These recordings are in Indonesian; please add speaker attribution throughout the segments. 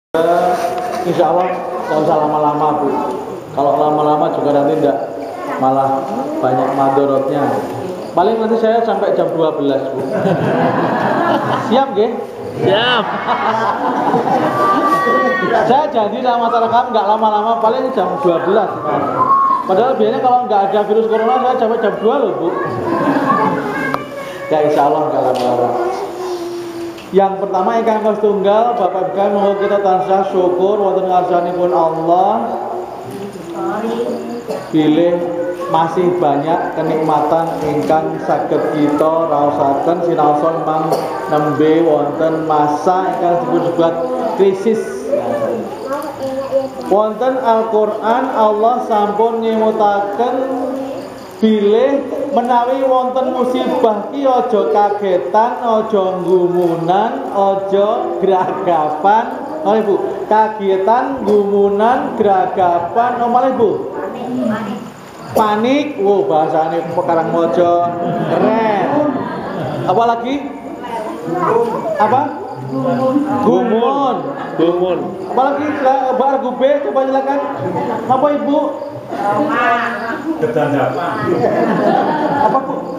Speaker 1: Insya Allah nggak usah lama-lama Bu. Kalau lama-lama juga nanti tidak malah banyak madorotnya. Paling nanti saya sampai jam 12 Bu. Siap nggih?
Speaker 2: Siap.
Speaker 1: Saya janji sama masyarakat nggak lama-lama, paling jam 12. Padahal biasanya kalau nggak ada virus corona saya sampai jam 2 loh Bu. Ya insya Allah nggak lama-lama. Yang pertama ingkang tunggal Bapak Ibu mohon kita tansah syukur wonten ngarsanipun Allah bilih masih banyak kenikmatan ingkang saged kita raosaken sinaosa mang nembe wonten masa ingkang disebut krisis. Wonten Al-Qur'an Allah sampun nyemutaken bilih menawi wonten musibah ki aja kagetan, aja gumunan, aja gragapan. Oleh Bu, kagetan, gumunan, gragapan, nomale Bu. Panik. Wow, bahasane pekarang mojo. Keren. Apa lagi? Apa? Gumun.
Speaker 2: Gumun.
Speaker 1: Apa lagi? Mbak Argube, coba silakan. Apa Ibu?
Speaker 3: Kedandapan.
Speaker 1: Apa Bu?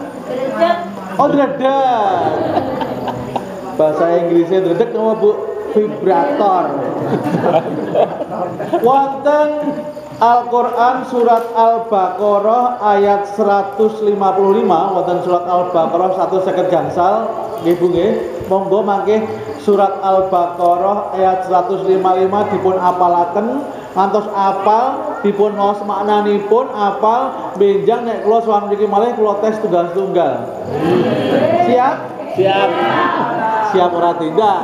Speaker 1: Oh, dredak. Bahasa Inggrisnya dredak nama Bu vibrator. Wonten Al-Qur'an surat Al-Baqarah ayat 155, wonten surat Al-Baqarah 150 gangsal nggih Bu nggih. Monggo mangke surat Al-Baqarah ayat 155 dipun apalaken ngantos apal dipun maos maknanipun apal benjang nek kula sowan mriki malih kula tes tunggal-tunggal. Siap?
Speaker 2: Siap.
Speaker 1: Siap ora tindak.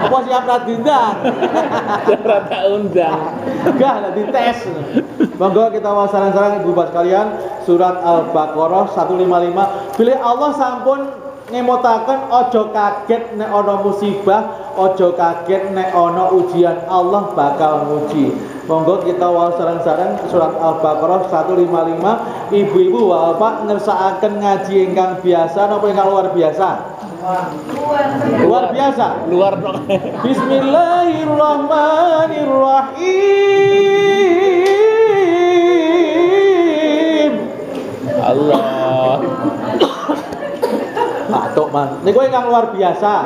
Speaker 1: Apa siap ora tindak?
Speaker 2: Cara tak undang.
Speaker 1: Enggak, lah dites. Monggo kita wasaran-saran Ibu Bapak sekalian surat Al-Baqarah 155. Bilih Allah sampun ngemutaken ojo kaget nek ana musibah, ojo kaget nek ana ujian, Allah bakal nguji. Monggo kita wasaran-saran surat Al-Baqarah 155. Ibu-ibu bapak ngersakaken ngaji ingkang biasa napa ingkang luar biasa? Luar biasa.
Speaker 2: Luar.
Speaker 1: Bismillahirrahmanirrahim.
Speaker 2: Allah.
Speaker 1: Patok man. Niku ingkang luar biasa.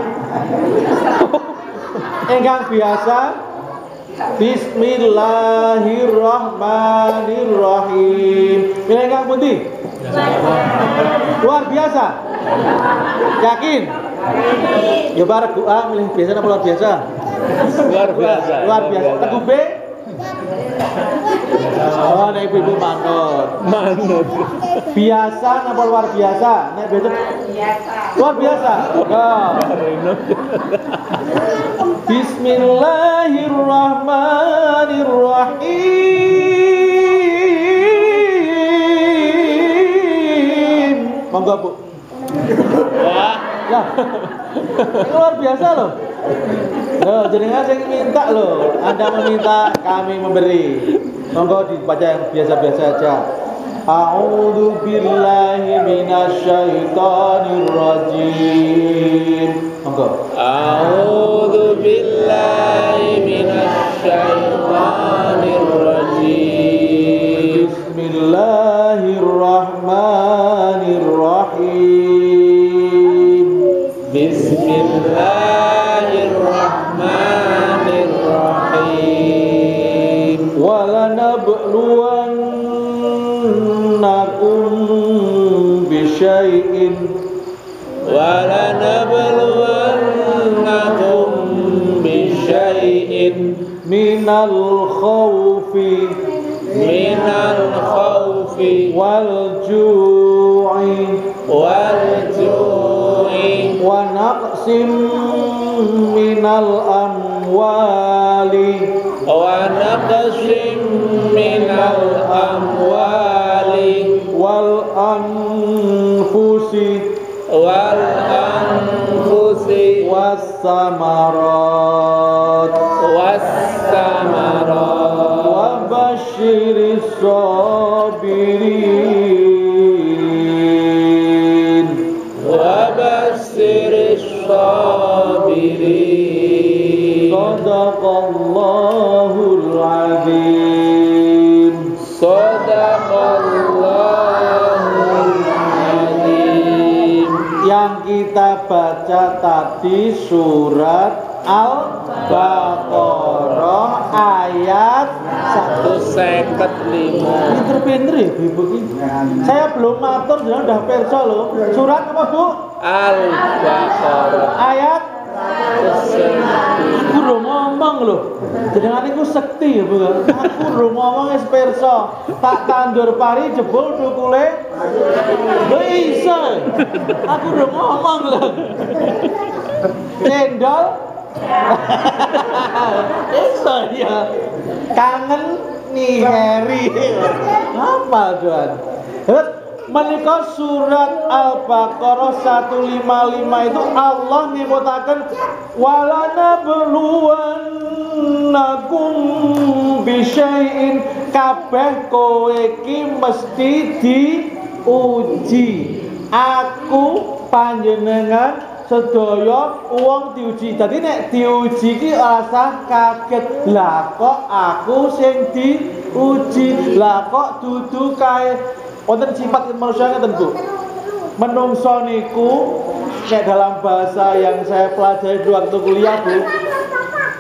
Speaker 1: Ingkang biasa. Bismillahirrahmanirrahim. Pilih ingkang pundi? Luar biasa. Yakin? Ya bareng doa milih biasa apa luar biasa?
Speaker 2: Luar biasa.
Speaker 1: Luar biasa. Teguh B. Oh, nek ibu manut.
Speaker 2: Manut.
Speaker 1: Biasa napa luar biasa? Nek besok luar biasa. Yo. Bismillahirrahmanirrahim. Monggo Bu.
Speaker 2: Wah.
Speaker 1: Ya. Ini luar biasa loh. Loh, jenengan sing minta loh. Anda meminta, kami memberi. Monggo dibaca yang biasa-biasa aja. A'udzu billahi minasyaitonir rajim. Monggo.
Speaker 2: A'udzu billahi minasyaitonir rajim.
Speaker 1: Bismillahirrahmanirrahim.
Speaker 2: Bismillahirrahmanirrahim.
Speaker 1: Walanabluwannakum bisyai'in
Speaker 2: Walanabluwannakum bisyai'in
Speaker 1: minal khawfi wal ju'i wa naqsim minal amwali wal anfusi was samarat wa basyiris sabirin.
Speaker 2: Wa basyirish sabirin.
Speaker 1: Sadaqallahu Sadaqallahul azim.
Speaker 2: Sadaqallahul azim.
Speaker 1: Yang kita baca tadi surat Al-Baqarah ayat
Speaker 2: 155.
Speaker 1: Pinter-pinter ya ibu ini. Saya belum matur, jangan udah perso loh. Surat apa bu?
Speaker 2: Al-Baqarah
Speaker 1: Ayat. Aku udah ngomong loh. Jangan aku sekti ya bu. Aku udah ngomong es perso. Tak tandur pari jebol dukule. Bisa. Aku udah ngomong loh. Cendol. Bisa ya. Kangen nih Harry. Apa tuan? Menika surat Al-Baqarah 155 itu Allah nyebutaken walana beluwannakum bisyai'in, kabeh kowe iki mesti diuji. Aku panjenengan sedaya wong diuji. Dadi nek diuji ki rasa kaget. Lah kok aku sing diuji? Lah kok dudu kae wonten sifat manusia ngeten Bu. Menungso niku nek dalam bahasa yang saya pelajari di waktu kuliah Bu,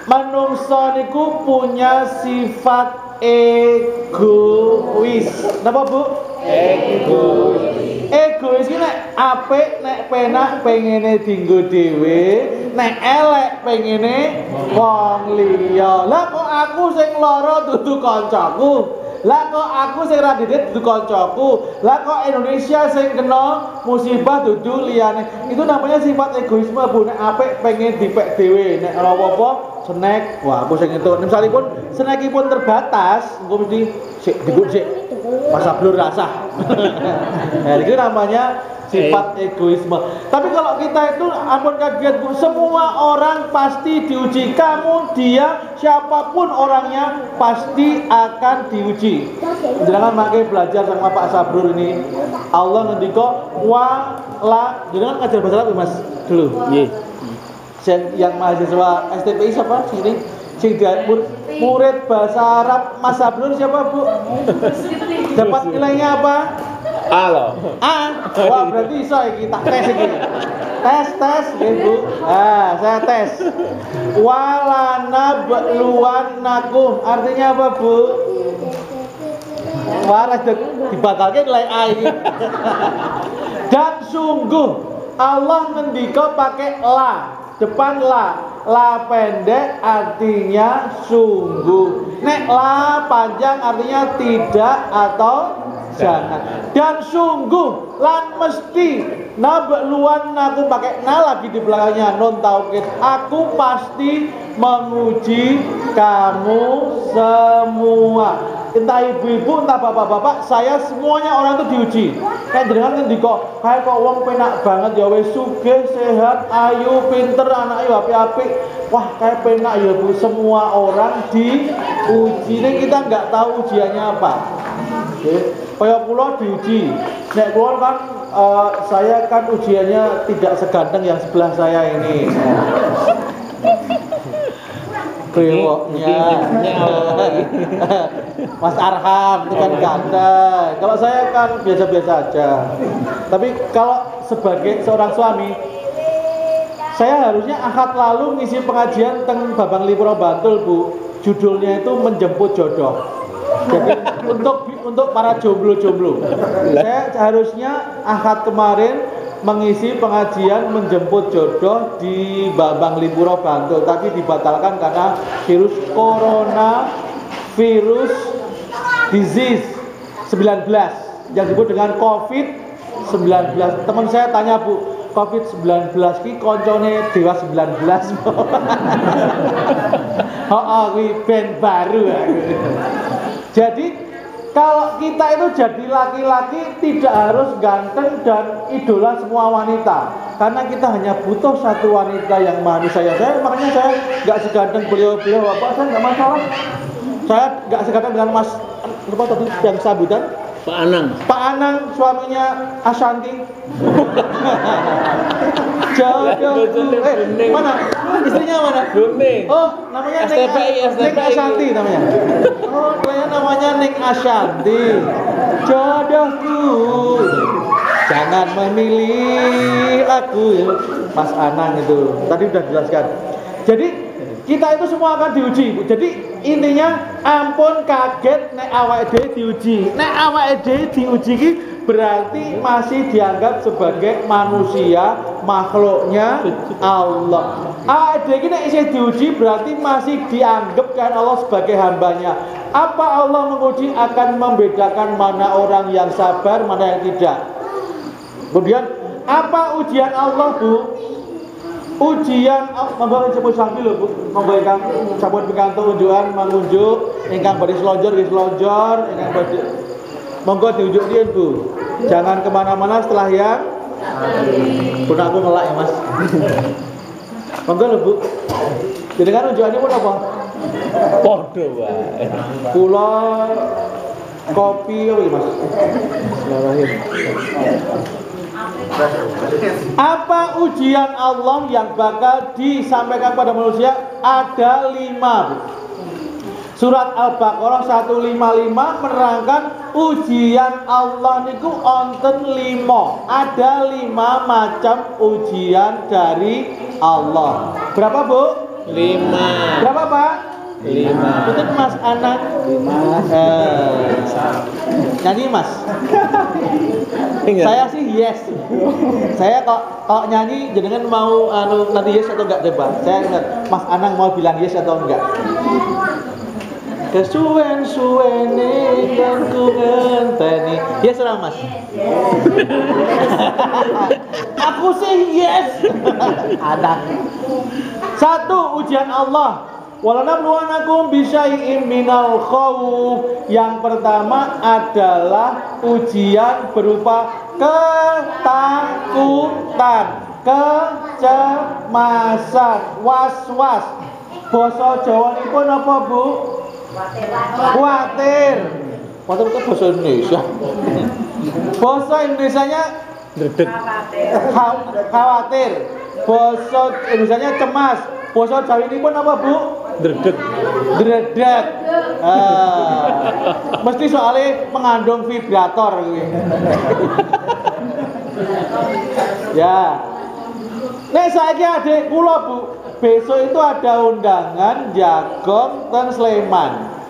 Speaker 1: menungso niku punya sifat egois. Napa Bu? Egois iki nek apik, nek penak pengene dienggo dhewe, nek elek pengene wong liya. Lah kok aku sing lara dudu kancaku? Lah kok aku sing ra didik dudu kancaku? Lah kok Indonesia sing kena musibah dudu liyane? Itu namanya sifat egoisme Bu. Nek apik pengen dipek dhewe, nek ora apa-apa snack. Wah, aku sing entuk. Misalipun snackipun terbatas, engko mesti sik dibuk sik. Pas ablur rasah. Nah, itu namanya sifat egoisme. Tapi kalau kita itu ampun kaget Bu, semua orang pasti diuji. Kamu, dia, siapapun orangnya pasti akan diuji. Jangan makai belajar sama Pak Sabrur ini. Allah ngendika wa la. Jangan ngajar bahasa Arab Mas dulu. Nggih. Yang mahasiswa STPI siapa sini? Sing murid bahasa Arab Mas Sabrur siapa Bu? Dapat nilainya apa?
Speaker 2: A loh.
Speaker 1: A. Wah berarti iso iki tak tes iki. Tes nggih Bu. Ah, saya tes. Walana beluwannakum artinya apa Bu? Waras dibatalke nilai A ini. Dan sungguh Allah ngendika pakai la, depan la pendek artinya sungguh. Nek la panjang artinya tidak atau jangan. Dan sungguh lan mesti nabluwan aku pakai na lagi di belakangnya non taukid. Aku pasti menguji kamu semua. Entah ibu-ibu, entah bapak-bapak, saya semuanya orang itu diuji. Kayak jenengan ngendika, kayak kok wong penak banget ya wis sugih, sehat, ayu, pinter, anak ayu apik-apik. Wah, kayak penak ya Bu, semua orang diuji. Ini kita nggak tahu ujiannya apa. Oke. Kayak kula diuji. Nek kula kan saya kan ujiannya tidak seganteng yang sebelah saya ini. Brewoknya Mas Arham itu kan ganteng. Kalau saya kan biasa-biasa aja. Tapi kalau sebagai seorang suami, saya harusnya Ahad lalu ngisi pengajian teng Babang Lipuro Bantul Bu. Judulnya itu menjemput jodoh. Jadi untuk para jomblo-jomblo. Saya harusnya Ahad kemarin mengisi pengajian menjemput jodoh di Babang Lipuro Bantul, tapi dibatalkan karena virus corona, virus disease 19 yang disebut dengan COVID-19. Teman saya tanya Bu, COVID-19 ki koncone Dewa 19. Kuwi band baru. Jadi kalau kita itu jadi laki-laki tidak harus ganteng dan idola semua wanita, karena kita hanya butuh satu wanita yang manusia. Makanya saya nggak seganteng beliau-beliau Bapak, saya nggak masalah. Saya nggak seganteng dengan Mas apa tadi yang sambutan?
Speaker 2: Pak Anang.
Speaker 1: Pak Anang suaminya Ashanti. Jodohku. Mana? Istrinya mana?
Speaker 2: Buning.
Speaker 1: Oh, namanya Neng Ashanti namanya. Oh, namanya Neng Ashanti. Jodohku. Jangan memilih aku. Mas Anang itu. Tadi udah jelaskan. Jadi kita itu semua akan diuji. Jadi intinya ampun kaget nek awake dhewe diuji. Nek awake dhewe diuji iki berarti masih dianggap sebagai manusia, makhluknya Allah. Awake dhewe iki nek isih diuji berarti masih dianggap kan Allah sebagai hambanya. Apa Allah menguji akan membedakan mana orang yang sabar, mana yang tidak. Kemudian apa ujian Allah, Bu? Ujian monggo sebut sambil lho Bu. Monggo ingkang sampun pikantuk unjukan mangunjuk, ingkang badhe selonjor nggih selonjor, ingkang badhe monggo diunjuk riyen Bu. Jangan kemana-mana setelah yang pun aku ngelak ya Mas. Monggo lho Bu. Jenengan unjukanipun pun apa?
Speaker 2: Podo wae.
Speaker 1: Kula kopi apa iki Mas? Bismillahirrahmanirrahim. Apa ujian Allah yang bakal disampaikan pada manusia? Ada 5. Surat Al-Baqarah 155 menerangkan ujian Allah niku onten 5. Ada 5 macam ujian dari Allah. Berapa Bu?
Speaker 2: 5.
Speaker 1: Berapa Pak?
Speaker 2: 5.
Speaker 1: Betul Mas Anang? 5. Nyanyi Mas? Saya sih yes. Saya kalau nyanyi jenengan mau nanti yes atau enggak coba. Saya ingat Mas Anang mau bilang yes atau enggak. Kesuwen-suwene kan ku ngenteni. Yes ora Mas? Aku sih yes. Ada. 1 ujian Allah. Walanabluwanakum bisyai'im minal khawf. Yang pertama adalah ujian berupa ketakutan, kecemasan, was-was. Basa Jawanipun apa Bu? Kuatir. Kuatir itu bahasa Indonesia. Bahasa Indonesianya
Speaker 2: Dredeg.
Speaker 1: khawatir. Bahasa Indonesianya cemas. Basa Jawinipun apa Bu?
Speaker 2: Dredeg.
Speaker 1: Dredeg. Mesti soalnya mengandung vibrator gitu. Ya. Nek saiki adik kula Bu, besok itu ada undangan Jagong ten Sleman.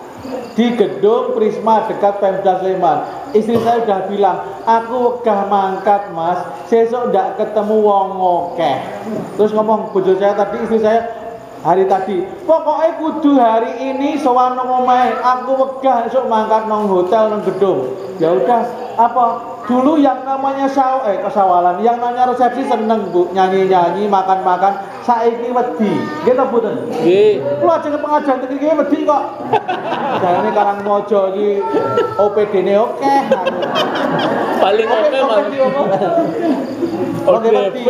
Speaker 1: Di gedung Prisma dekat Pemda Sleman. Istri saya udah bilang, aku wegah mangkat Mas, sesuk ndak ketemu wong akeh. Terus ngomong bojo saya tadi, istri saya hari tadi, pokoknya kudu hari ini sowan nang omahe, aku wegah esuk mangkat nang hotel nang gedung. Ya udah, apa dulu yang namanya kesawalan, yang namanya resepsi seneng Bu, nyanyi-nyanyi, makan-makan, saiki wedi. Nggih ta mboten?
Speaker 2: Nggih.
Speaker 1: Kula ajeng pengajian iki wedi kok. Jarane Karangmojo iki OPD-ne oke.
Speaker 2: Paling oke Mas. ODP.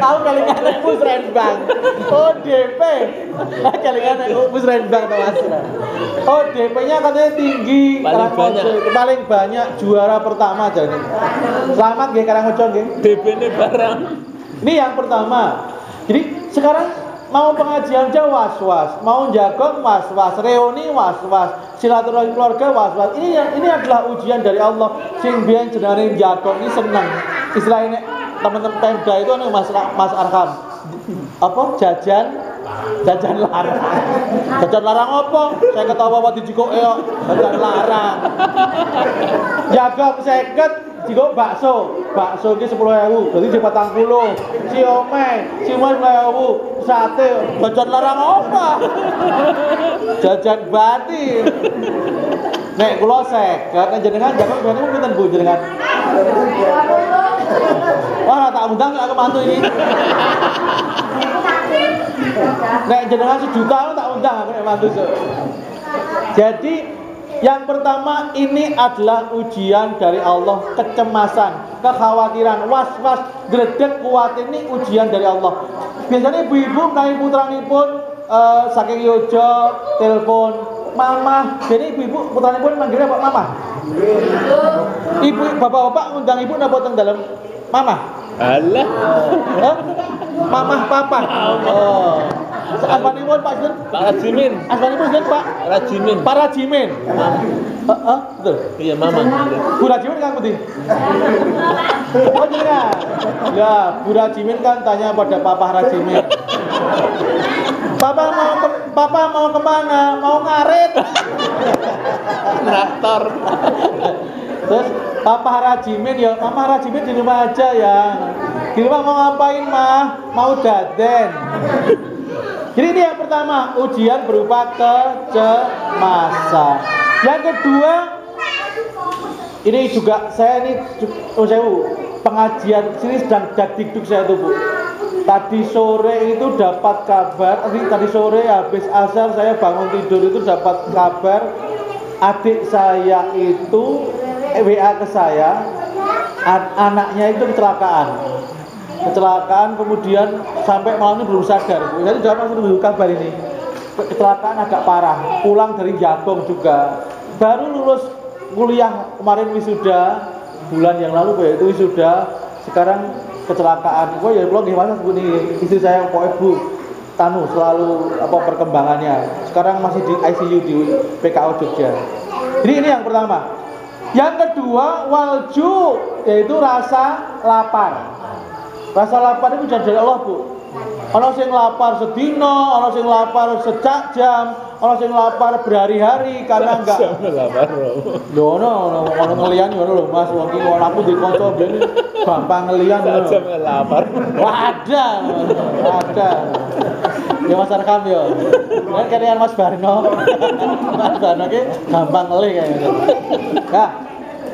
Speaker 1: Tahu kelingan Musrenbang. ODP. Kelingan Musrenbang to Mas. ODP-nya katanya tinggi. Paling banyak juara pertama aja nih. Selamat nggih Karangmojo nggih.
Speaker 2: DP-ne barang.
Speaker 1: Ini yang pertama. Jadi sekarang mau pengajian aja was-was, mau jagong was-was, reuni was-was, silaturahmi keluarga was-was. Ini adalah ujian dari Allah. Sing biyen jenenge jagong ini seneng. Istilahnya teman-teman Pemda itu nih Mas Arham. Apa jajan larang. Jajan larang apa? Saya ketawa waktu dijikok jajan larang. Jagong 50 jiko bakso ki 10.000, berarti di 40. Siomay 10.000, sate, jajan larang apa? Jajan batin. Nek kula 50, jenengan jagong jenengan pinten Bu jenengan? Wah, tak undang aku mantu ini. Nek jenengan 1 juta tak undang aku nek mantu. Jadi yang pertama ini adalah ujian dari Allah, kecemasan, kekhawatiran, was-was, dredeg, kuatir ini ujian dari Allah. Biasanya ibu-ibu menawi putranipun saking Yojo telepon, mama. Jadi ibu-ibu putranipun manggilnya apa mama? Ibu, bapak-bapak ngundang ibu napa teng dalem mama?
Speaker 2: Alah.
Speaker 1: Hah? Mama, papa. Oh. Asmanipun Pak Sinten?
Speaker 2: Pak Rajimin.
Speaker 1: Asmanipun sinten, Pak?
Speaker 2: Rajimin.
Speaker 1: Pak Rajimin. Heeh, betul.
Speaker 2: Iya, Mama.
Speaker 1: Bu Rajimin kan putih. Oh jenengan. Ya, Bu Rajimin kan tanya pada Papa Rajimin. Papa mau kemana? Mau ngarit.
Speaker 2: Traktor.
Speaker 1: Terus Papa Rajimin ya, Mama Rajimin di rumah aja ya. Di rumah mau ngapain, Mah? Mau daden. Jadi ini yang pertama, ujian berupa kecemasan. Yang kedua, ini juga saya ini pengajian sini sedang dikduk saya tuh, Bu. Tadi sore itu dapat kabar, tadi sore habis asar saya bangun tidur itu dapat kabar adik saya itu WA ke saya, anaknya itu kecelakaan kemudian sampai malam ini belum sadar. Saya sudah masih menunggu kabar ini. Kecelakaan agak parah, pulang dari Jabong juga. Baru lulus kuliah kemarin wisuda bulan yang lalu itu wisuda. Sekarang kecelakaan. Ya belum gimana Bu nih istri saya pokoknya Bu Tanu selalu perkembangannya. Sekarang masih di ICU di PKO Jogja. Jadi ini yang pertama. Yang kedua walju yaitu rasa lapar. Rasa lapar itu dari Allah, Bu. Ana sing lapar sedina, ana sing lapar sejak jam, ana sing lapar berhari-hari karena enggak
Speaker 2: lapar.
Speaker 1: Lho ono ngelian ngono lho Mas, wong iki aku di kanca ben gampang ngelian lho.
Speaker 2: Jam lapar.
Speaker 1: Ada. Ya Mas Arkam yo. Kan kalian Mas Barno. Mas Barno ki gampang ngeli kayaknya. Nah,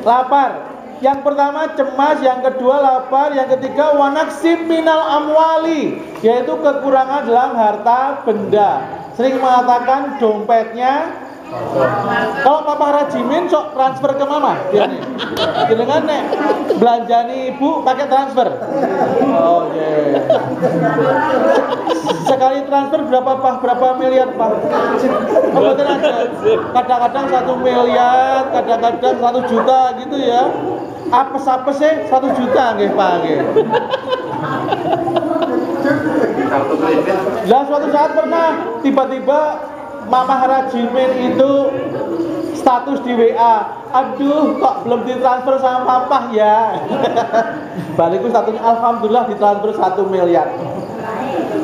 Speaker 1: lapar. Yang pertama cemas, yang kedua lapar, yang ketiga wanaksib minal amwali, yaitu kekurangan dalam harta benda. Sering mengatakan dompetnya. Kalau Papa Rajimin sok transfer ke Mama, dia nih. Dengan nek belanjani ibu pakai transfer. Oh yeah. Sekali transfer berapa miliar Pak? Oh betul aja. Kadang-kadang 1 miliar, kadang-kadang 1 juta gitu ya. Apes-apes sih 1 juta nggih Pak nggih. Lah suatu saat pernah tiba-tiba Mama Rajimin itu status di WA, aduh kok belum ditransfer sama papa ya. Balikku statusnya alhamdulillah ditransfer 1 miliar.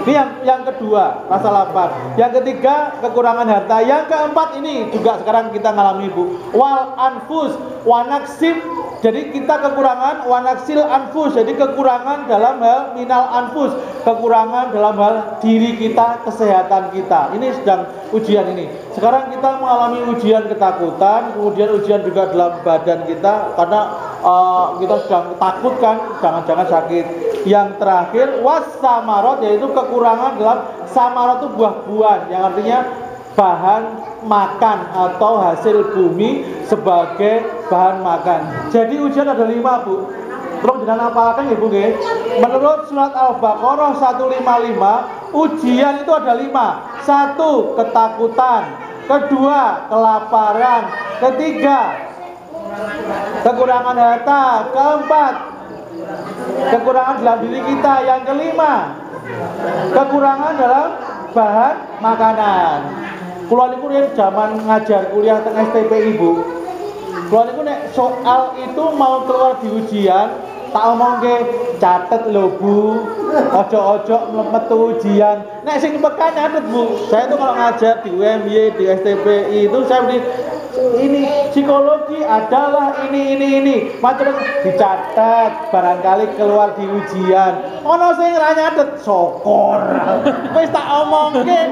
Speaker 1: Ini yang kedua, rasa lapar. Yang ketiga, kekurangan harta. Yang keempat ini juga sekarang kita ngalami Bu. Wal anfus, wanaksib. Jadi kita kekurangan wanaksil anfus. Jadi kekurangan dalam hal minal anfus, kekurangan dalam hal diri kita, kesehatan kita. Ini sedang ujian ini. Sekarang kita mengalami ujian ketakutan, kemudian ujian juga dalam badan kita karena kita sedang takut kan, jangan-jangan sakit. Yang terakhir wassamarot, yaitu kekurangan dalam samarot itu buah-buahan, yang artinya bahan makan atau hasil bumi sebagai bahan makan. Jadi ujian ada 5 Bu. Tolong jangan hafalkan ya Bu nggih. Menurut surat Al-Baqarah 155, ujian itu ada 5. 1. Ketakutan. 2. Kelaparan. 3. Kekurangan harta. 4. Kekurangan dalam diri kita. Yang 5. Kekurangan dalam bahan makanan. Kula niku zaman ngajar kuliah teng STP Ibu. Kula niku nek soal itu mau keluar di ujian, tak omongke catet lho Bu. Ojo-ojo metu ujian. Nek sing peka nyatet Bu. Saya tuh kalau ngajar di UMY, di STPI itu saya ini psikologi adalah ini macam dicatat barangkali keluar di ujian ono sing ra nyatet sokor wis tak omongke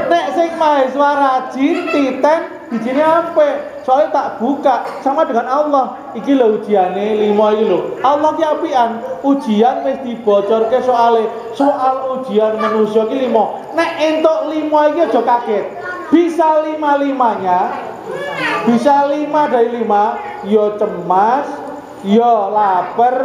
Speaker 1: nek sing mahasiswa rajin titen bijine apik soalnya tak buka sama dengan Allah iki lho ujiane 5 iki lho Allah ki apian ujian wis dibocorke soal ujian manusia ki 5 nek entuk 5 iki aja kaget bisa 5-5-nya bisa 5 dari 5, yo cemas, yo lapar,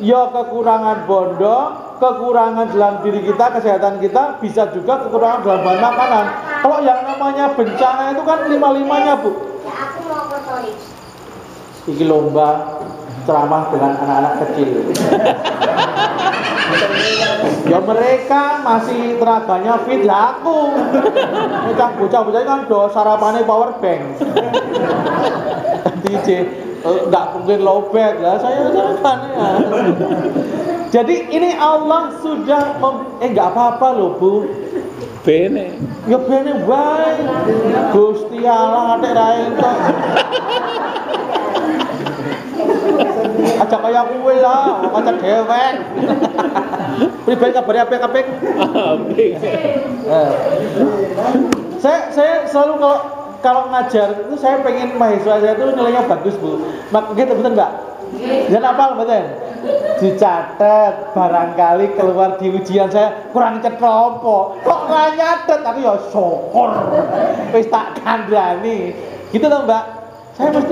Speaker 1: yo kekurangan bondo, kekurangan dalam diri kita, kesehatan kita, bisa juga kekurangan dalam bahan makanan. Kalau yang namanya bencana itu kan lima-limanya, Bu.
Speaker 3: Ya, aku mau ke toilet.
Speaker 1: Iki lomba ceramah dengan anak-anak kecil. Ya mereka masih tenaganya fit lah aku. Bocah-bocah kan do sarapannya power bank. DJ enggak mungkin lowbat lah saya sarapannya. Jadi ini Allah sudah enggak apa-apa loh, Bu.
Speaker 2: Bene.
Speaker 1: Ya bene wae. Gusti Allah atik ra entuk. Aja kaya kuwe lah, aja dewek. Pribadi kabare apik-apik.
Speaker 2: Apik.
Speaker 1: Saya selalu kalau ngajar itu saya pengen mahasiswa saya itu nilainya bagus, Bu. Gitu betul enggak? Dan apa betul? Dicatat barangkali keluar di ujian saya kurang cetopo. Kok nggak nyatet tapi ya syukur. Wis tak kandhani. Gitu loh, Mbak.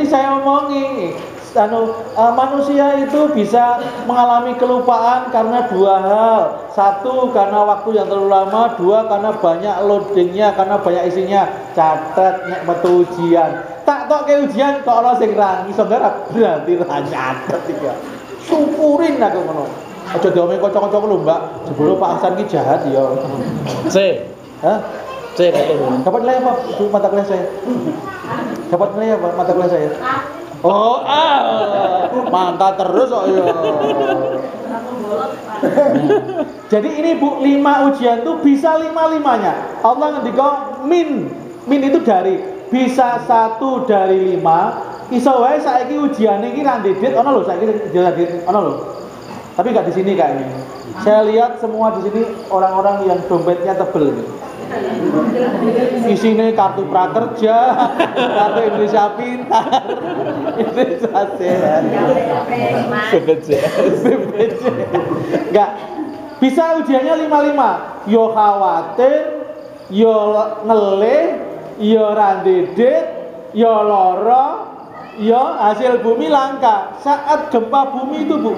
Speaker 1: Saya omongi manusia itu bisa mengalami kelupaan karena dua hal. Satu, karena waktu yang terlalu lama. Dua, karena banyak loadingnya, karena banyak isinya. Catat nek metu ujian. Tak tok ke ujian kok ana sing rangi saudara berarti ra nyatet iki. Syukurin aku ngono. Aja diomong kanca-kanca lho, Mbak. Jebule Pak Hasan ki jahat ya.
Speaker 2: C.
Speaker 1: Hah?
Speaker 2: C katanya.
Speaker 1: Dapat nilai apa mata kuliah saya? Dapat nilai apa mata kuliah saya? Oh, mantap terus kok ya. Jadi ini Bu, 5 ujian tuh bisa 5-5-nya. Allah ngendika min itu dari, bisa 1 dari 5. Iso wae saiki ujiane iki ra ndedit ana lho, saiki ndedit ana lho. Tapi enggak di sini kayaknya. Saya lihat semua di sini orang-orang yang dompetnya tebel gitu. Isinya kartu prakerja, kartu Indonesia Pintar, Indonesia Sehat,
Speaker 2: BPJS.
Speaker 1: Enggak, bisa ujiannya 5-5. Yo khawatir, yo ngelih, yo randedit, yo loro, yo hasil bumi langka. Saat gempa bumi itu, Bu,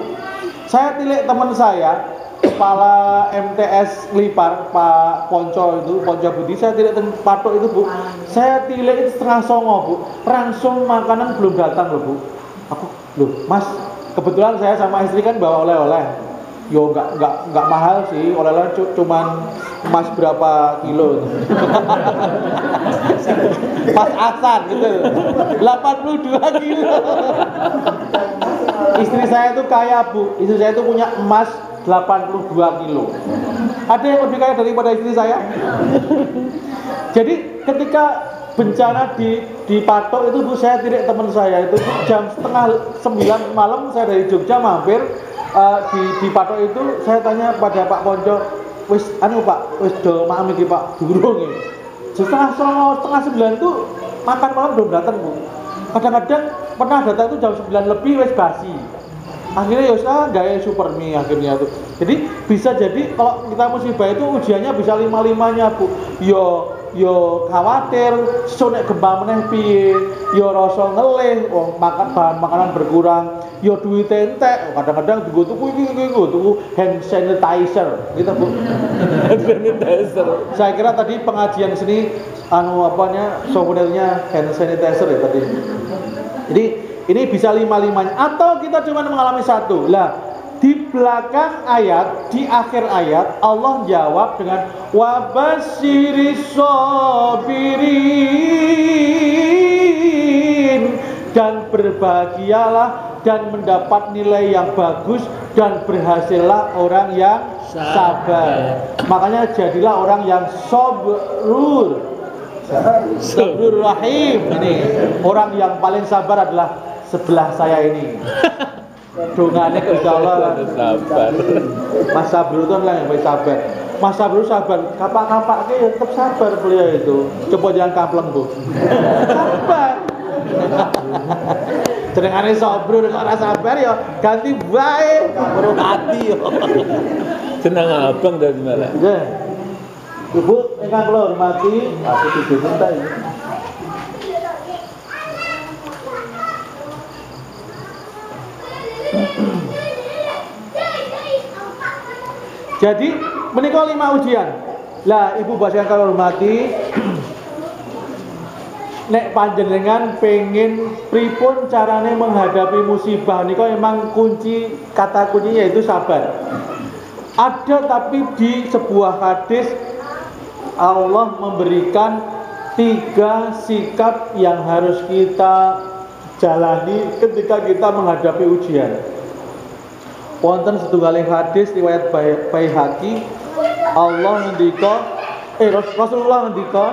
Speaker 1: saya tilik teman saya, kepala MTS Lipar, Pak Ponco itu, Ponco Budi, saya tilik patok itu, Bu. Saya tilik itu 8:30, Bu. Langsung makanan belum datang loh, Bu. Aku, loh, Mas, kebetulan saya sama istri kan bawa oleh-oleh. Yo enggak mahal sih, oleh-oleh cuman emas berapa kilo. Pas Hasan gitu. 82 kilo. Istri saya itu kaya, Bu. Istri saya itu punya emas 82 kilo. Ada yang lebih kaya daripada istri saya? Jadi ketika bencana di Patok itu, Bu, saya tirik teman saya itu jam 8:30 malam, saya dari Jogja mampir di Patok itu. Saya tanya pada Pak Ponco, wis Pak, wis do maam iki Pak, durung iki. Setengah 9 itu makan malam belum datang, Bu. Kadang-kadang pernah datang itu jam 9 lebih wis basi. Akhirnya ya gaya super mie akhirnya tuh. Jadi bisa jadi kalau kita musibah itu ujiannya bisa 5-5-nya, Bu. Yo khawatir nek gempa meneh piye, yo rasa ngelih, wong makan bahan makanan berkurang, yo duit entek, kadang-kadang juga tuku hand sanitizer gitu, Bu.
Speaker 2: Hand sanitizer.
Speaker 1: Saya kira tadi pengajian sini souvenirnya hand sanitizer ya tadi. Jadi ini bisa 5-5-nya atau kita cuma mengalami satu. Lah, di belakang ayat, di akhir ayat Allah jawab dengan wabasyiris sabirin, dan berbahagialah dan mendapat nilai yang bagus dan berhasillah orang yang sabar. Makanya jadilah orang yang sabrur. Sabrur rahim. Ini orang yang paling sabar adalah sebelah saya ini. Dongane insyaallah
Speaker 2: sabar.
Speaker 1: Mas Sabrur itu adalah yang paling sabar. Mas Sabrur sabar, kapak-kapaknya ya tetap sabar beliau itu. Coba jangan kapleng, Bu. Sabar. Jenengane Sabrur kok ora sabar ya ganti bae, urung hati yo.
Speaker 2: Senang abang dari malah.
Speaker 1: Nggih. Ibu ingkang kula hormati, aku dicinta ini. Jadi menika 5 ujian. Lah Ibu Bapak yang kula hormati, nek panjenengan pengen pripun carane menghadapi musibah niku emang kata kuncinya yaitu sabar. Ada tapi di sebuah hadis Allah memberikan 3 sikap yang harus kita jalani ketika kita menghadapi ujian. Wonten setunggaling hadis riwayat Baihaqi, Rasulullah ngendika,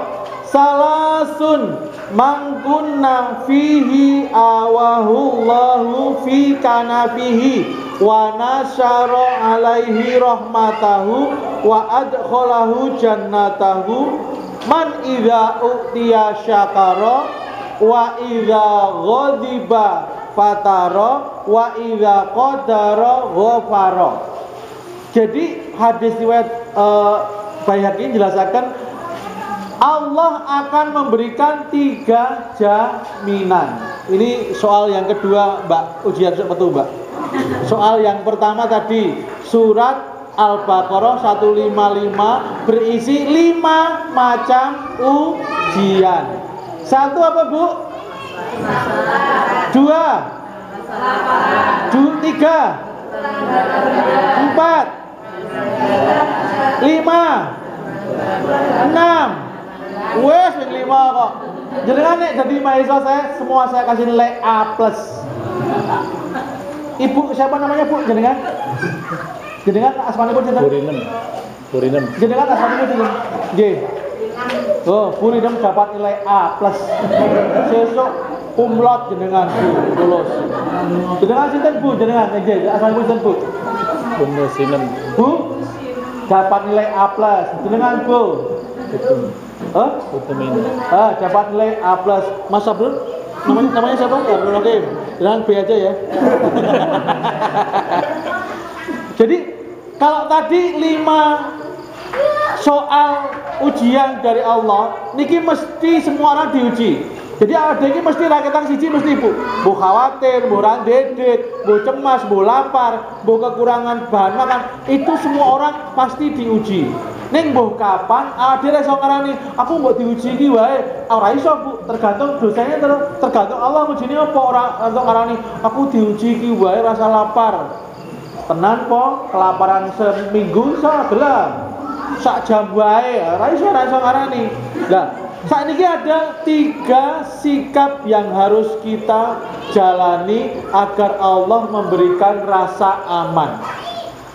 Speaker 1: salasun mangkunna fihi awahullahu fi kanafihi wa nasyara alaihi rahmatahu wa adkhalahu jannatahu man idza utiya syakara wa idza ghadiba fatara wa idza qadara ghafara. Jadi hadis riwayat Baihaqi menjelaskan Allah akan memberikan 3 jaminan. Ini soal yang kedua, Mbak. Ujian betul, Mbak. Soal yang pertama tadi surat Al-Baqarah 155 berisi 5 macam ujian. 1 apa, Bu? 2 3 4 5 6 wes yang 5 kok. Jenengan nek dadi mahasiswa semua saya kasih nilai A+. Ibu siapa namanya, Bu? Jenengan asmanipun sinten? Purinem. Jenengan asmanipun sinten? Nggih. Oh, Purinem dapat nilai A+. Sesuk umlaut jenengan, Bu, lulus. Jenengan sinten, Bu? Jenengan nggih, asmanipun sinten, Bu?
Speaker 2: Sinem.
Speaker 1: Bu? Dapat nilai A+. Jenengan, Bu? Dapat nilai A+. Mas Abdul? Namanya siapa? Abdul Hakim. Jangan B aja ya. Jadi kalau tadi 5 soal ujian dari Allah, niki mesti semua orang diuji. Jadi ada ini mesti rakyat siji mesti bu khawatir, bu randedet, bu cemas, bu lapar, bu kekurangan bahan makan. Itu semua orang pasti diuji. Ning mbuh kapan dhewe iso ngarani aku mbok diuji iki wae. Ora iso, Bu. Tergantung dosanya tergantung Allah ngujine apa ora iso ngarani aku diuji iki wae rasa lapar. Tenan po kelaparan seminggu sabelah. Sak jam wae ora iso ngarani. Lah, saat ini ada 3 sikap yang harus kita jalani agar Allah memberikan rasa aman.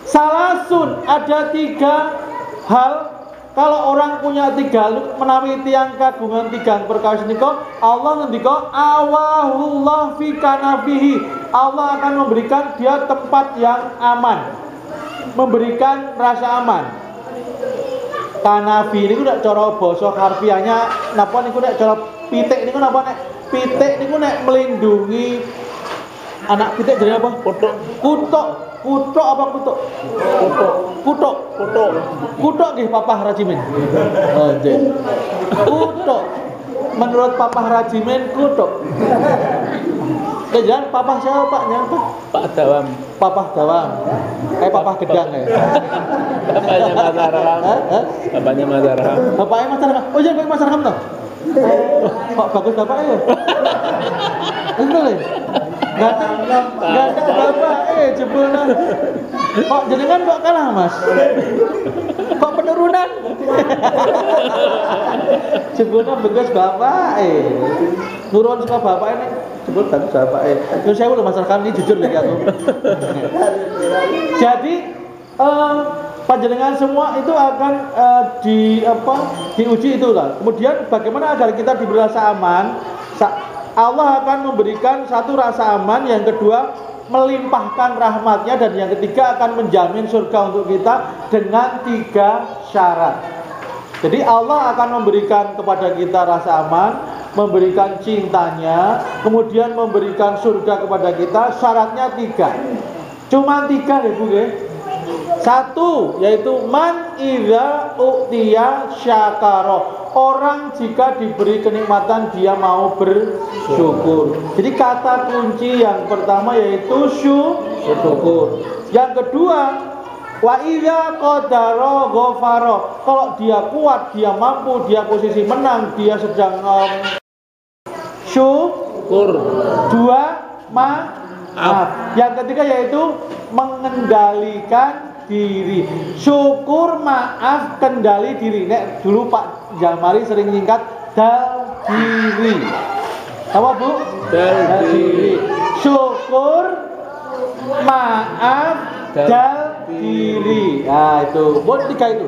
Speaker 1: Salasun, ada 3 hal. Kalau orang punya 3 menawi tiang kagungan 3 perkawis niko, Allah ngendika awahullah fi kanafihi. Allah akan memberikan dia tempat yang aman, memberikan rasa aman. Kanafi niku nek cara basa harfiahnya napa niku nek cara pitik niku napa nek pitik niku nek melindungi anak pitik jenenge apa? Kutuk apa kutuk? Kutuk nggih Papah Rajimin. Oh, nggih. Kutuk. Menurut Papah Rajimin kutuk. Jangan Papah siapa Pak? Nyapa?
Speaker 2: Pak Dawam.
Speaker 1: Papah Dawam. Papah Gedang ya.
Speaker 2: Bapaknya Mas Arham. Bapaknya Mas Arham.
Speaker 1: Bapaknya Mas Arham. Oh, jangan Mas Arham toh. Kok bagus bapaknya ya? Betul ya? Ganteng bapak, jebulna. Kok jenengan kok kalah Mas? Kok penurunan? Jebulna bagus bapak, nurun suka bapak ini. Jebul bagus bapak, terus saya udah masalah ini jujur lagi aku. Jadi panjenengan semua itu akan diuji itulah. Kemudian bagaimana agar kita diberi rasa aman? Allah akan memberikan satu rasa aman, yang kedua melimpahkan rahmatnya, dan yang ketiga akan menjamin surga untuk kita dengan 3 syarat. Jadi Allah akan memberikan kepada kita rasa aman, memberikan cintanya, kemudian memberikan surga kepada kita. Syaratnya 3. Cuma 3 deh Bu ya. 1 yaitu man idza utiya syakara. Orang jika diberi kenikmatan dia mau bersyukur. Jadi kata kunci yang pertama yaitu syukur. Yang kedua wa idza qadara ghafara. Kalau dia kuat, dia mampu, dia posisi menang, dia sedang
Speaker 2: Syukur.
Speaker 1: Dua, maaf. Yang ketiga yaitu mengendalikan diri. Syukur, maaf, kendali diri. Nek dulu Pak Jamari sering nyingkat dal diri. Apa Bu? Dal diri. Syukur, maaf, dal diri. Nah itu, buat tiga itu.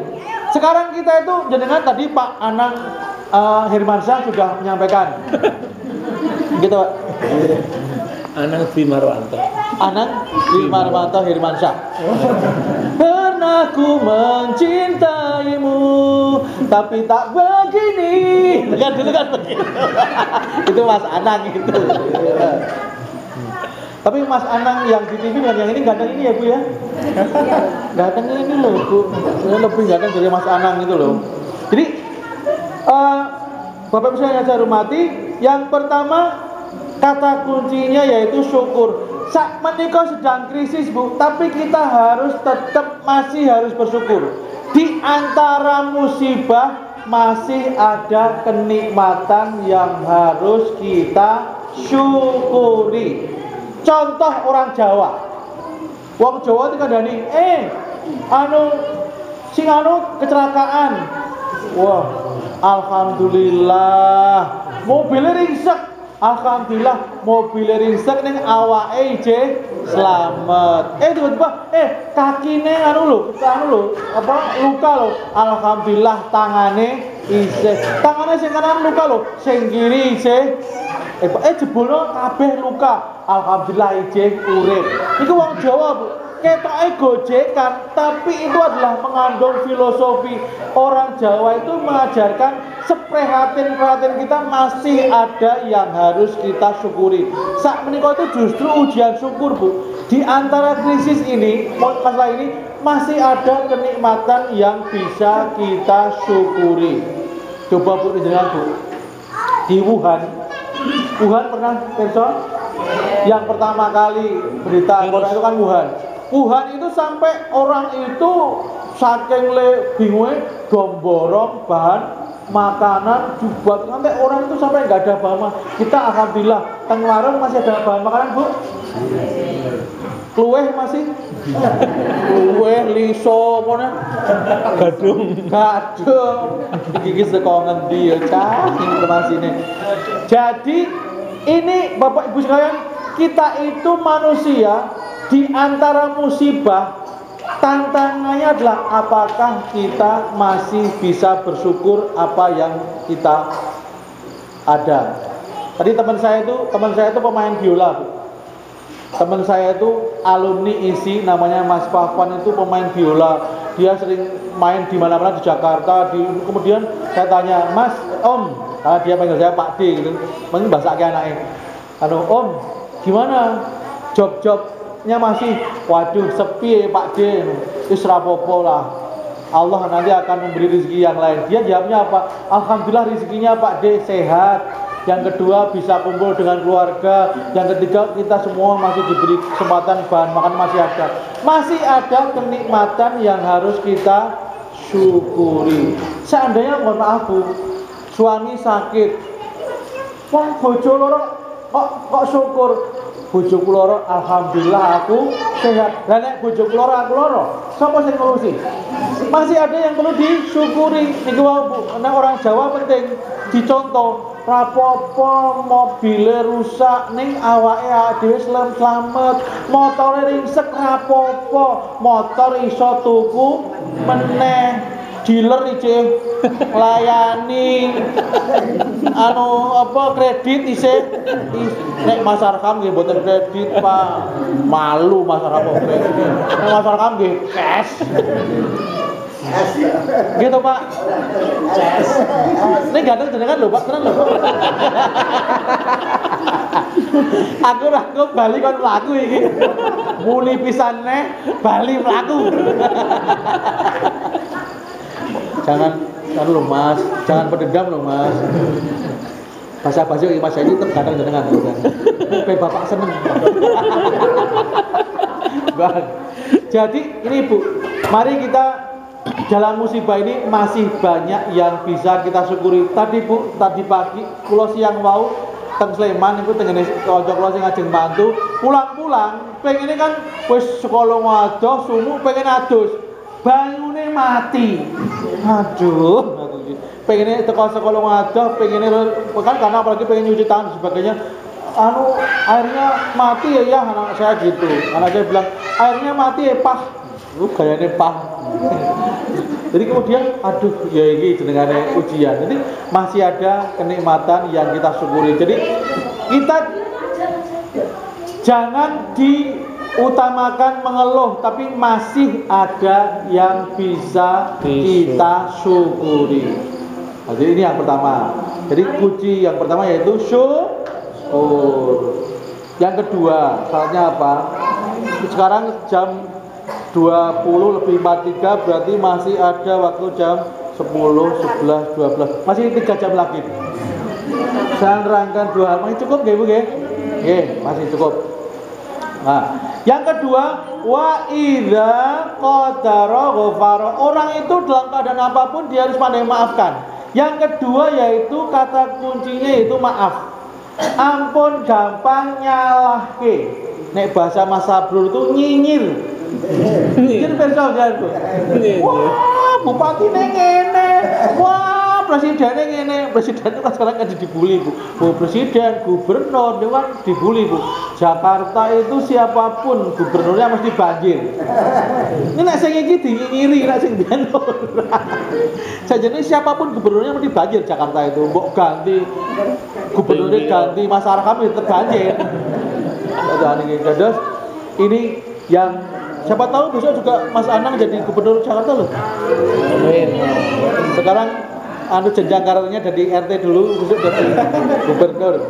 Speaker 1: Sekarang kita itu jenengan tadi Pak Anang Hirmansyah sudah menyampaikan. Gitu Pak.
Speaker 2: Anang Bimarwanto.
Speaker 1: Anang Bimarwanto Hirmansyah. Pernah ku mencintaimu, tapi tak begini. Kan dulu kan begitu. Itu Mas Anang itu. Tapi Mas Anang yang di TV dan yang ini ganteng ini ya Bu ya? Ganteng ini loh Bu. Lebih ganteng dari Mas Anang itu loh. Jadi Bapak Ibu yang saya hormati, yang pertama kata kuncinya yaitu syukur. Saat menikah sedang krisis Bu, tapi kita harus tetap masih harus bersyukur. Di antara musibah masih ada kenikmatan yang harus kita syukuri. Contoh orang Jawa. Wong Jawa itu kandhani, sing kecelakaan. Wah, alhamdulillah mobilnya ringsek. Alhamdulillah mobilnya ringsek ning awake selamat. Tiba-tiba kakine luka lho. Alhamdulillah tangane isih. Tangane sing kanan luka lho, sing kiri isih jebulno kabeh luka. Alhamdulillah isih urip. Iku wong Jawa, Bu. Ketoke gojekan, tapi itu adalah mengandung filosofi. Orang Jawa itu mengajarkan seprihatin-prihatin kita masih ada yang harus kita syukuri. Saat menikah itu justru ujian syukur Bu. Di antara krisis ini, masalah ini masih ada kenikmatan yang bisa kita syukuri. Coba Bu dijelaskan Bu. Di Wuhan pernah perso? Yang pertama kali berita corona itu kan Wuhan itu sampai orang itu saking bingungnya domborong bahan makanan dibuat sampai orang itu sampai nggak ada bahan. Kita alhamdulillah teng warung masih ada bahan makanan Bu. Kluweh masih kluweh liso mana gadung iki saka ngendi ya cah informasine. Jadi ini Bapak Ibu sekalian, kita itu manusia. Di antara musibah, tantangannya adalah apakah kita masih bisa bersyukur apa yang kita ada. Tadi teman saya itu pemain biola. Teman saya itu alumni ISI, namanya Mas Fafan, itu pemain biola. Dia sering main di mana-mana di Jakarta. Kemudian saya tanya, Mas, Om, karena dia panggil saya Pak D gitu. Mungkin bahasa anaknya. Om, gimana? Job-jobnya masih, waduh sepi Pak D. Wis rapopo lah. Allah nanti akan memberi rezeki yang lain. Dia jawabnya apa? Alhamdulillah rezekinya Pak D sehat. Yang kedua bisa kumpul dengan keluarga. Yang ketiga kita semua masih diberi kesempatan bahan makan masih ada. Masih ada kenikmatan yang harus kita syukuri. Seandainya mohon maaf Bu, suami sakit, wong bojo loro kok syukur. Bojoku loro alhamdulillah aku sehat. Lah nek bojoku loro aku loro, sapa sing ngurusi? Masih ada yang perlu disyukuri. Niki wae Bu, nek orang Jawa penting dicontoh. Rapopo mobilnya rusak ning awake dhewe selamat, motore ringsek rapopo, motor iso tuku meneh, dealer iki layani kredit isih nek Mas Arkam nggih mboten kredit Pak, malu Mas Arkam kredit. Nek Mas Arkam nggih cash. Gitu Pak. Ini ganteng jenengan lho Pak, tenang lho. Aku bali kon mlaku iki. Muli pisane bali mlaku. Jangan lho Mas, jangan berdendam lho Mas. Basa-basi iki Mas ini tetep ganteng jenengan lho kan. Bapak seneng. Bang. Jadi ini Bu, mari kita dalam musibah ini masih banyak yang bisa kita syukuri. Tadi Bu, tadi pagi, kula siang wau teng Sleman iku tengene kanca kula sing ajeng bantu, pulang-pulang pengene kan wis sekolah wadoh sumu pengen adus. Banyune mati. Aduh, pengennya teko sekolah wadoh, pengennya kan karena apalagi pengen nyuci tangan dan sebagainya. Airnya mati ya anak saya gitu. Anak saya bilang airnya mati ya pah. Gayanya pah. Jadi kemudian aduh ya ini jenengane ujian. Jadi masih ada kenikmatan yang kita syukuri. Jadi kita jangan diutamakan mengeluh, tapi masih ada yang bisa kita syukuri. Jadi ini yang pertama. Jadi kunci yang pertama yaitu syukur. Yang kedua, syaratnya apa? Sekarang jam 20:43 berarti masih ada waktu jam 10, 11, 12. Masih 3 jam lagi. Saya nerangkan 2 hal. Masih cukup nggih, Bu nggih? Nggih, masih cukup. Nah, yang kedua, wa idza qadara ghafara. Orang itu dalam keadaan apapun dia harus pandai memaafkan. Yang kedua yaitu kata kuncinya itu maaf. Ampun gampang nyalahke. Nek bahasa Mas Sabrul itu nyinyir. Nyinyir perso jarku. Wah, bupati ngene. Wah, presidennya ngene. Presiden itu kan sekarang kan dibully, Bu. Bu presiden, gubernur, dewan dibully, Bu. Jakarta itu siapapun gubernurnya mesti banjir. Ini nek sing iki dinyinyiri, nek sing biyen ora. Sajane siapapun gubernurnya mesti banjir Jakarta itu. Mbok ganti gubernurnya ganti masyarakat tetap banjir. Terus ini yang siapa tahu besok juga Mas Anang jadi gubernur Jakarta loh.
Speaker 2: Amin.
Speaker 1: Sekarang jenjang karirnya dari RT dulu besok jadi gubernur.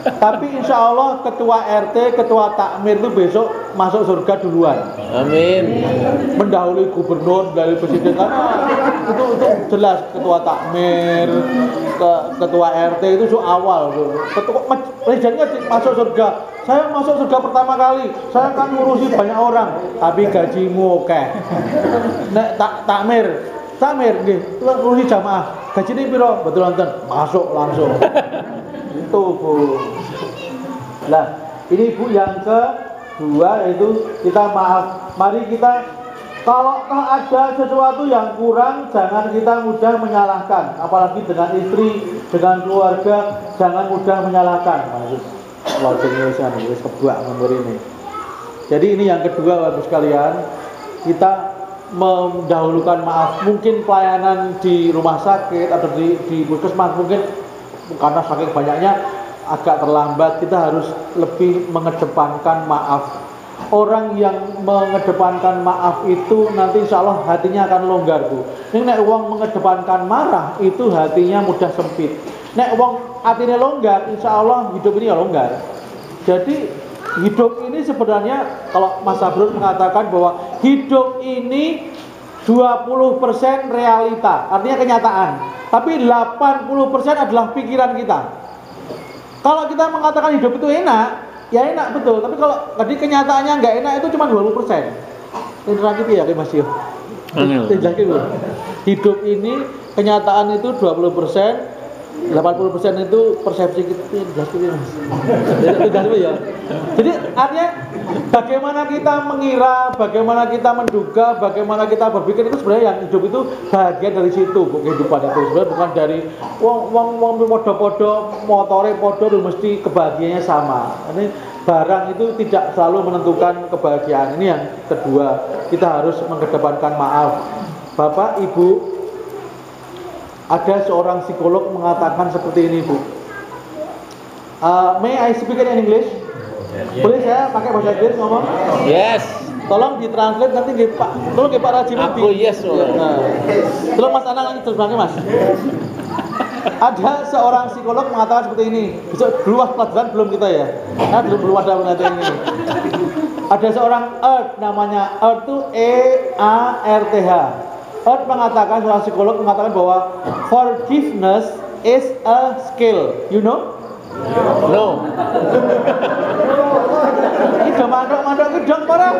Speaker 1: Tapi insya Allah ketua RT, ketua takmir itu besok masuk surga duluan. Amin. Mendahului gubernur dari presiden karena itu jelas ketua takmir, ketua RT itu awal. Ketua presidennya masuk surga. Saya masuk surga pertama kali. Saya akan ngurusi banyak orang, tapi gajimu oke. Nek takmir nggih, ngurusi jamaah. Gajine piro? Betul nonton. Masuk langsung. Itu, Bu. Nah, ini Bu yang kedua yaitu kita maaf. Mari kita kalau ada sesuatu yang kurang jangan kita mudah menyalahkan, apalagi dengan istri, dengan keluarga jangan mudah menyalahkan. Keluarganya wis kebuak nomor ini. Jadi ini yang kedua Bapak sekalian, kita mendahulukan maaf. Mungkin pelayanan di rumah sakit atau di puskesmas mungkin karena saking banyaknya agak terlambat, kita harus lebih mengedepankan maaf. Orang yang mengedepankan maaf itu nanti insya Allah hatinya akan longgar, Bu. Ini nek wong mengedepankan marah itu hatinya mudah sempit. Nek wong hatinya longgar, insya Allah hidup ini ya longgar. Jadi hidup ini sebenarnya kalau Mas Sabrul mengatakan bahwa hidup ini 20% realita, artinya kenyataan. Tapi 80% adalah pikiran kita. Kalau kita mengatakan hidup itu enak, ya enak betul. Tapi kalau tadi kenyataannya nggak enak itu cuma 20%. Ini terakhir ya Mas Yo. Hidup ini kenyataan itu 20%, 80% itu persepsi kita. Jadi artinya bagaimana kita mengira, bagaimana kita menduga, bagaimana kita berpikir itu sebenarnya yang hidup itu bagian dari situ, kehidupan itu sebenarnya bukan dari wong podo-podo motore podo mesti kebahagiaannya sama. Ini barang itu tidak selalu menentukan kebahagiaan. Ini yang kedua, kita harus mengedepankan maaf. Bapak, Ibu, ada seorang psikolog mengatakan seperti ini, Bu. May I speak in English? Boleh saya pakai bahasa Inggris ngomong?
Speaker 2: Yes.
Speaker 1: Tolong ditranslate nanti nggih Pak. Tolong nggih Pak Rajim.
Speaker 2: Aku yes.
Speaker 1: Nah. Tolong Mas Anang nanti terbangnya Mas. Ada seorang psikolog mengatakan seperti ini. Besok dulu pelajaran belum kita ya. Nah, belum ada pengajian ini. Ada seorang Earth namanya Earth itu EARTH. Earth mengatakan, seorang psikolog mengatakan bahwa forgiveness is a skill. You know?
Speaker 2: No.
Speaker 1: Ini udah mandok gedong para.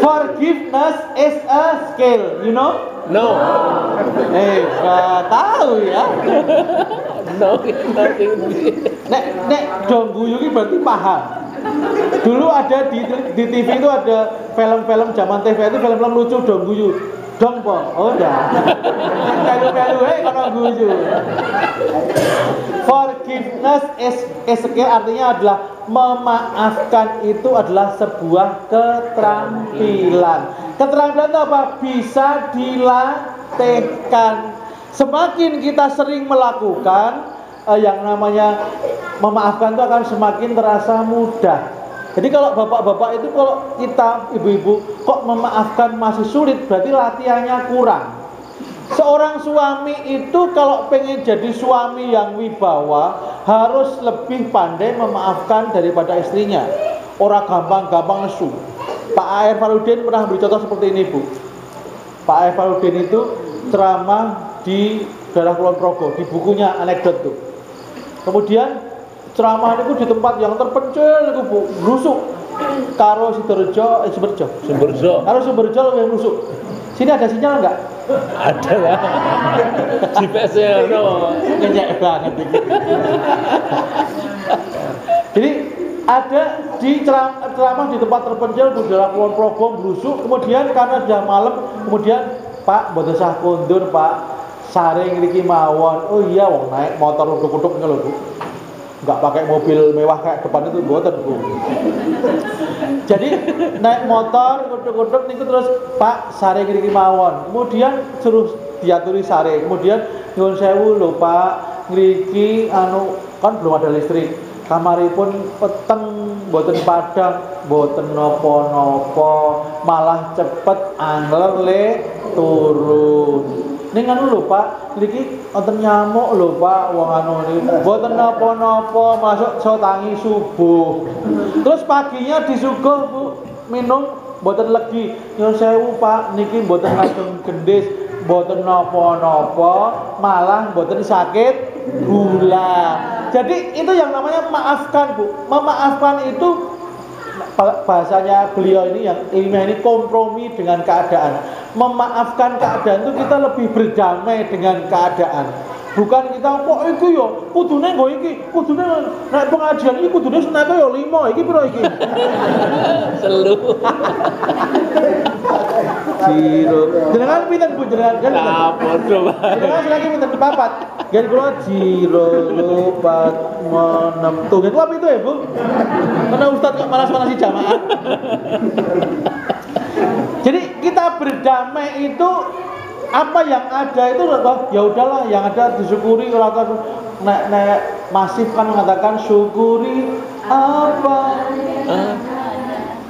Speaker 1: Forgiveness is a skill. You know?
Speaker 2: No.
Speaker 1: Gak tahu ya.
Speaker 2: No, nothing.
Speaker 1: Nek dong guyu ini berarti paham. Dulu ada di TV itu ada film-film zaman TV itu film-film lucu dong guyu. Dong po, oh dah. Melu-melu kono guyu. Forgiveness is artinya adalah memaafkan itu adalah sebuah keterampilan. Keterampilan itu apa? Bisa dilatihkan. Semakin kita sering melakukan yang namanya memaafkan itu akan semakin terasa mudah. Jadi kalau bapak-bapak itu, kalau kita ibu-ibu kok memaafkan masih sulit, berarti latihannya kurang. Seorang suami itu kalau pengen jadi suami yang wibawa harus lebih pandai memaafkan daripada istrinya. Orang gampang-gampang nesu. Pak A.R. Farudin pernah beri contoh seperti ini, Bu. Pak A.R. Farudin itu ceramah di daerah Kulon Progo, di bukunya Anekdot tuh. Kemudian ceramah itu di tempat yang terpencil itu, Bu, rusuk. Karo Sumberjo. Karo Sumberjo yang rusuk. Sini ada sinyal enggak?
Speaker 2: Ada lah. GPS-nya no.
Speaker 1: Ngenyek banget ini. Jadi ada di ceramah di tempat terpencil di daerah Kulon Progo rusuk. Kemudian karena sudah malam, kemudian Pak, mboten sah kondur, Pak. Saring ngriki mawon. Oh iya, wong naik motor uduk-uduk ngono lho, Bu. Enggak pakai mobil mewah kayak depan itu mboten, Bu. Jadi naik motor uduk-uduk niku terus Pak sare ngriki mawon. Kemudian suruh diaturi sare. Kemudian nyuwun sewu lho Pak, ngriki kan belum ada listrik. Kamaripun peteng mboten padang, mboten napa-napa, malah cepet angler le turun. Ning anu lho Pak, niki wonten nyamuk lho Pak, wong anu niki mboten napa-napa, masuk so tangi subuh. Terus paginya disuguh Bu, minum mboten legi. Nyuwun sewu Pak, niki mboten ngajeng gendis, mboten napa-napa, malah mboten sakit gula. Jadi itu yang namanya maafkan, Bu. Memaafkan itu bahasanya beliau ini yang ilmiah ini kompromi dengan keadaan. Memaafkan keadaan itu kita lebih berdamai dengan keadaan. Bukan kita kok iki yo kudune nggo iki, kudune nek pengajian iki kudune senate yo 5, iki piro iki?
Speaker 2: Selu.
Speaker 1: Jiro. Jenengan pinten Bu jenengan?
Speaker 2: Padha wae.
Speaker 1: Jenengan lagi pinten papat. Gen kula jiro lupat menem. Tuh gen kula pitu ya, Bu. Karena Ustaz kok malas-malasi jamaah. Jadi kita berdamai itu apa yang ada itu ya udahlah, yang ada disyukuri. Kalau nek masif kan mengatakan syukuri apa.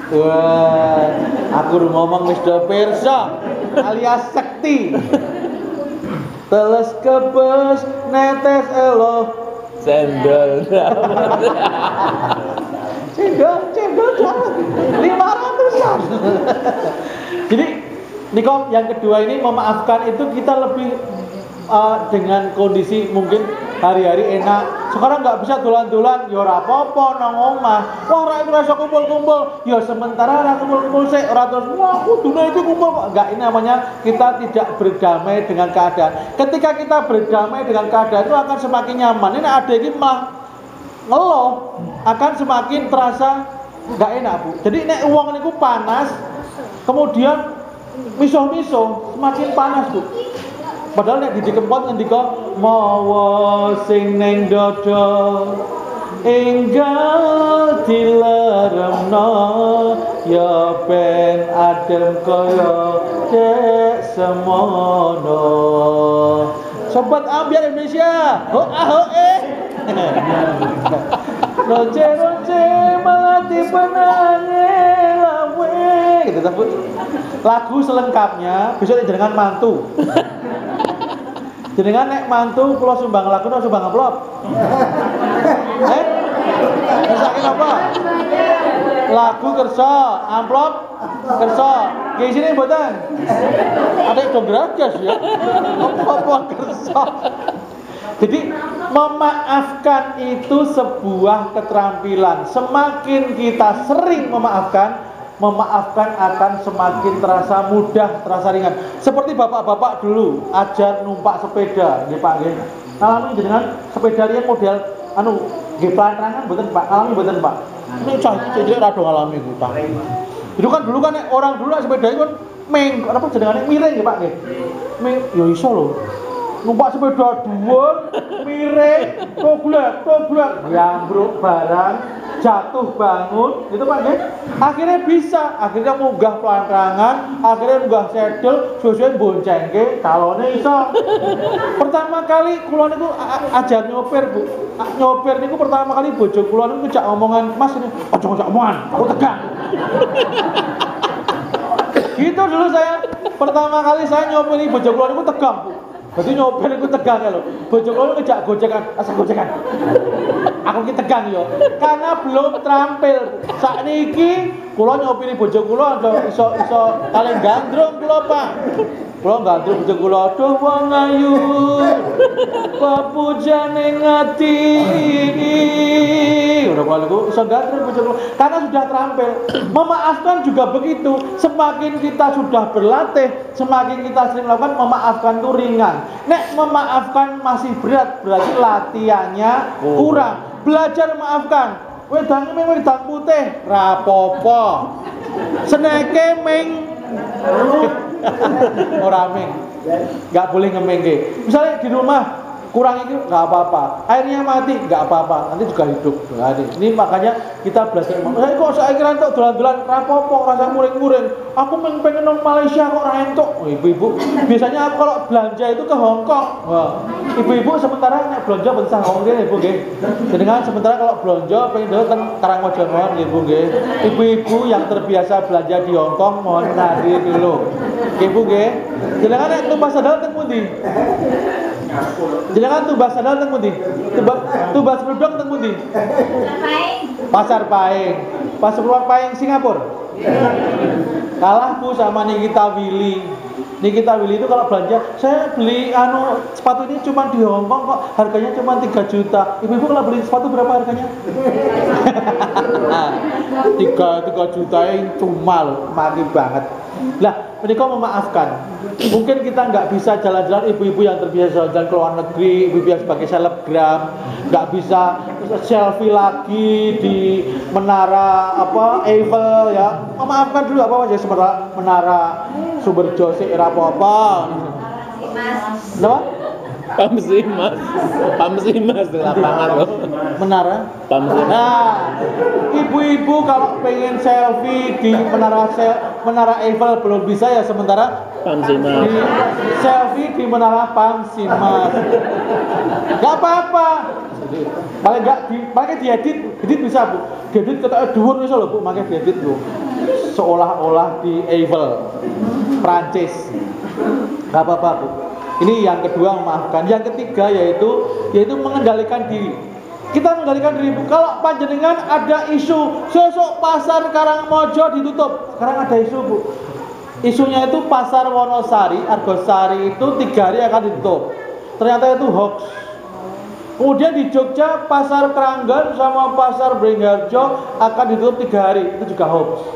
Speaker 1: Wah, aku ngomong wis do pirsa alias sekti. Teles kebes netes elo
Speaker 2: Cendol.
Speaker 1: Cendol jalan 500-an. Jadi Nikom, yang kedua ini memaafkan itu kita lebih dengan kondisi mungkin hari-hari enak. Sekarang nggak bisa dolan-dolan, ya ora apa-apa nang omah. Wah, ra iso kumpul-kumpul, ya sementara ra kumpul-kumpul sik, ora terus wah kudune iki kumpul kok. Enggak, ini namanya kita tidak berdamai dengan keadaan. Ketika kita berdamai dengan keadaan itu akan semakin nyaman. Ini ada iki malah ngeluh, akan semakin terasa nggak enak, Bu. Jadi nek uang niku panas, kemudian miso-miso semakin panas, Bu. Padahal nek dikempot ngendika mawa sing ning dada enggal dileremno ya ben adem kaya dek semono. Sobat Ambiar Indonesia, Roce malah dipenangi lawe gitu sebut. Lagu selengkapnya besok jenengan mantu. Jenengan nek mantu kula sumbang lagu napa sumbang amplop? Mesake napa? Lagu kersa, amplop kersa. Nggih sini mboten. Adek dong gratis ya. Apa kersa. Jadi memaafkan itu sebuah keterampilan. Semakin kita sering memaafkan, memaafkan akan semakin terasa mudah, terasa ringan. Seperti bapak-bapak dulu ajar numpak sepeda, nggih Pak nggih. Ngalami jenengan sepeda riyen model nggih pelantangan mboten Pak, ngalami mboten Pak. Ini cilik rada ngalami ku Pak. Itu kan dulu kan orang dulu sepeda itu kan apa jenengane miring nggih Pak nggih. Ya iso lho. Numpak sepeda dhuwur, miring, toblak, nyambruk barang, jatuh bangun, gitu Pak nggih. Akhirnya bisa, akhirnya munggah pelantangan, akhirnya munggah sedel, suwe-suwe boncengke, kalone iso. Pertama kali kula niku ajar nyopir, Bu. Nyopir niku pertama kali bojo kula niku jak omongan, "Mas ini ojo omongan, aku tegang." Gitu dulu saya. Pertama kali saya nyopiri bojo kula niku tegang, Bu. Berarti nyopir iku tegang ya lho. Bojo kula ngejak gojekan, asal gojekan. Aku ki tegang yo. Karena belum terampil. Sakniki kula nyopiri bojo kula iso kalih gandrung kula, Pak. Kula gandrung bojo kula, "Duh wong ayu, papujane ngati." Udah kula niku iso gandrung bojo kula karena sudah terampil. Memaafkan juga begitu. Semakin kita sudah berlatih, semakin kita sering melakukan, memaafkan itu ringan. Nek memaafkan masih berat, berarti latihannya kurang. Belajar memaafkan. Wedang putih, rapopo. Seneke ming ora ming. Enggak boleh ngemengke. Misalnya di rumah kurang itu nggak apa-apa, airnya mati nggak apa-apa, nanti juga hidup. Nah, ini makanya kita belajar. Saya kok saya kira untuk dolan-dolan rapopo, rasa muring-muring. Aku pengen nang Malaysia kok ora entuk. Oh, ibu-ibu, biasanya aku kalau belanja itu ke Hong Kong. Wah, ibu-ibu sementara nek belanja besar Hong Kong ibu nggih. Jenengan sementara kalau belanja pengen dulu teng Karangmojo mawon ibu nggih. Ibu-ibu yang terbiasa belanja di Hong Kong mohon hadir dulu. Ibu nggih. Jenengan nek tumbas sandal teng pundi? Jenengan tumbas sandal teng pundi? Tumbas rudok teng pundi? Pasar Paing. Pasar Paing Singapura. Kalah Bu sama Nikita Willy. Nikita Willy itu kalau belanja, saya beli sepatu ini cuma di Hong Kong kok harganya cuma 3 juta. Ibu-ibu kalau beli sepatu berapa harganya? 3 juta yang cuma loh, mati banget. Lah, mereka memaafkan. Mungkin kita nggak bisa jalan-jalan, ibu-ibu yang terbiasa jalan ke luar negeri, ibu-ibu yang sebagai selebgram, nggak bisa selfie lagi di menara Eiffel ya. Memaafkan dulu aja sementara menara Sumberjo sik ora apa-apa. Kenapa? Pamsimas di lapangan loh. Menara Pamsimas. Nah, ibu-ibu kalau pengen selfie di menara Eiffel belum bisa ya, sementara Pamsimas. Di selfie di menara Pamsimas. Gak apa-apa. Pakai diedit bisa Bu. Diedit ketok dhuwur bisa loh Bu, pakai diedit Bu. Seolah-olah di Eiffel, Prancis. Gak apa-apa Bu. Ini yang kedua, memaafkan. Yang ketiga yaitu mengendalikan diri. Kita mengendalikan diri. Kalau panjenengan ada isu sosok pasar Karangmojo ditutup, sekarang ada isu Bu. Isunya itu pasar Wonosari, Argosari itu 3 hari akan ditutup. Ternyata itu hoax. Kemudian di Jogja pasar Keranggan sama pasar Beringharjo akan ditutup 3 hari, itu juga hoax.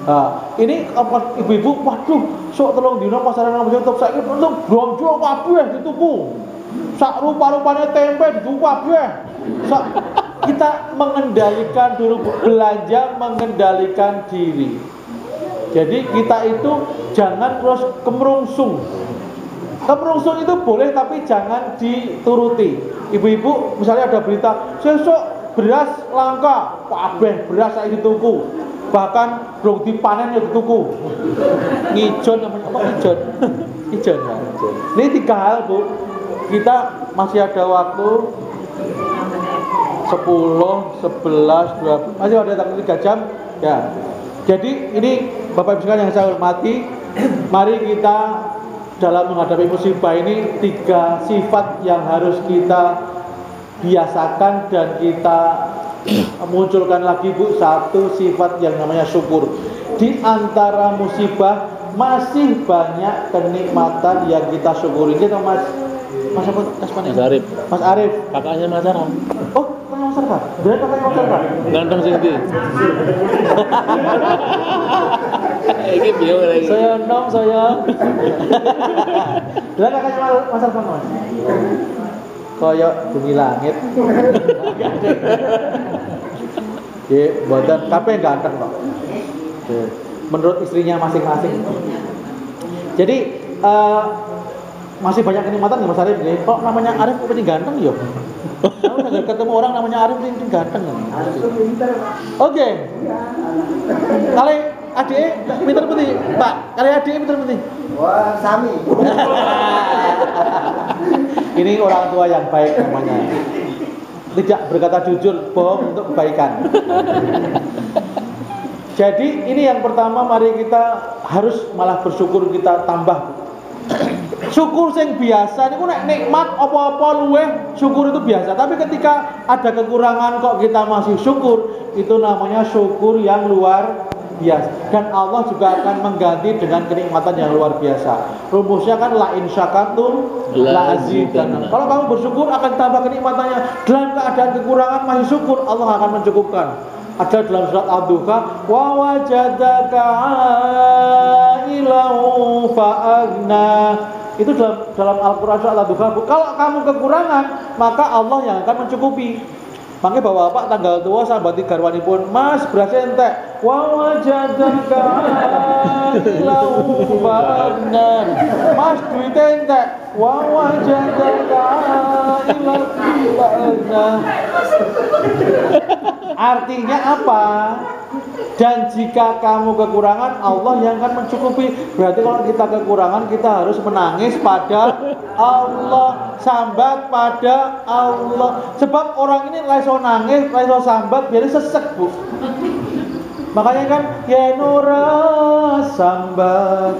Speaker 1: Nah, ini ibu-ibu, waduh, sok telung dino pasaran nang tutup, saiki untuk blonjo kabeh dituku. Sak rupa-rupane tempe dituku kabeh. Kita mengendalikan dulu, belanja mengendalikan diri. Jadi kita itu jangan terus kemerungsung. Kemerungsung itu boleh tapi jangan dituruti. Ibu-ibu misalnya ada berita, sesuk beras langka, kabeh beras saiki dituku. Bahkan belum dipanen ya dituku. Ngijon namanya apa ngijon? Ngijon ya. Ini 3 hal Bu. Kita masih ada waktu 10, 11, 12, masih ada 3 jam ya. Jadi ini Bapak Ibu sekalian yang saya hormati, mari kita dalam menghadapi musibah ini 3 sifat yang harus kita biasakan dan kita munculkan lagi Bu. 1 sifat yang namanya syukur. Di antara musibah masih banyak kenikmatan yang kita syukuri. Kita Mas Arif. Mas Arif.
Speaker 2: Kakaknya Mas Arif.
Speaker 1: Oh, nyosor Pak. Dia kakak nyosor Pak.
Speaker 2: Ganteng sing ndi? Iki piye lagi?
Speaker 1: Saya nom saya. Dia kakaknya Mas Arfan Mas. Koyok bumi langit. Ya, buatan kabeh ganteng kok. Menurut istrinya masing-masing. Jadi masih banyak kenikmatan nggak Mas Arif nih? Kok namanya Arif penting ganteng ya? Kamu nggak ketemu orang namanya Arif penting ganteng kan? Oke. Kali adik pinter putih, Pak. Kali adik pinter putih.
Speaker 3: Wah, Sami.
Speaker 1: Ini orang tua yang baik namanya. Tidak berkata jujur, bohong untuk kebaikan. Jadi ini yang pertama, mari kita harus malah bersyukur, kita tambah. Syukur sing biasa niku nek nikmat apa-apa luweh syukur itu biasa. Tapi ketika ada kekurangan kok kita masih syukur, itu namanya syukur yang luar biasa. Dan Allah juga akan mengganti dengan kenikmatan yang luar biasa. Rumusnya kan la in syakartum la azidannakum. Kalau kamu bersyukur akan tambah kenikmatannya. Dalam keadaan kekurangan masih syukur, Allah akan mencukupkan. Ada dalam surat Ad-Duha, wa wajadaka ailan fa'agna. Itu dalam Al-Qur'an surat Ad-Duha. Kalau kamu kekurangan, maka Allah yang akan mencukupi. Makanya bapak-bapak tanggal tua sambati garwanipun, Mas beras entek, wa wajadaka ailan fa'agna. Mas duit entek, wa wajadaka ailan fa'agna. Artinya apa? Dan jika kamu kekurangan, Allah yang akan mencukupi. Berarti kalau kita kekurangan, kita harus menangis pada Allah, sambat pada Allah. Sebab orang ini laiso nangis, laiso sambat, biar sesek bu. Makanya kan ya nora sambat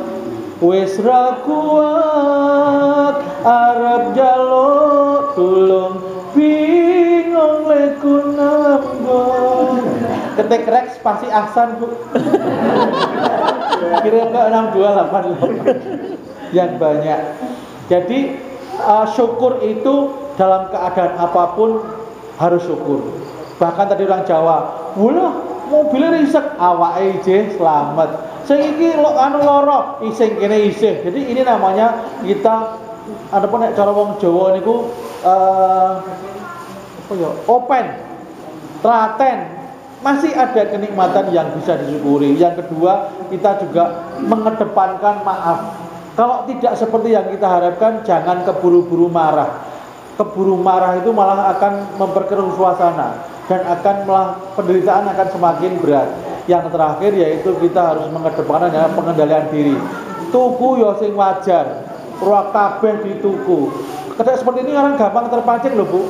Speaker 1: wis ra kuat arep jaluk tulung bingung leku nambung. Ketik rek spasi ahsan bu. Kirim ke 6288 yang banyak. Jadi syukur itu dalam keadaan apapun harus syukur. Bahkan tadi orang Jawa, "Wulah, mobilnya risek, awake ije selamat. Sing iki anu lara, ising kene isih." Jadi ini namanya kita adapun nek cara wong Jawa niku open, telaten, masih ada kenikmatan yang bisa disyukuri. Yang kedua, kita juga mengedepankan maaf. Kalau tidak seperti yang kita harapkan, jangan keburu-buru marah. Keburu marah itu malah akan memperkeruh suasana dan akan malah penderitaan akan semakin berat. Yang terakhir yaitu kita harus mengedepankan pengendalian diri. Tuku yo sing wajar, ora kabeh dituku. Ketika seperti ini orang gampang terpancing loh bu.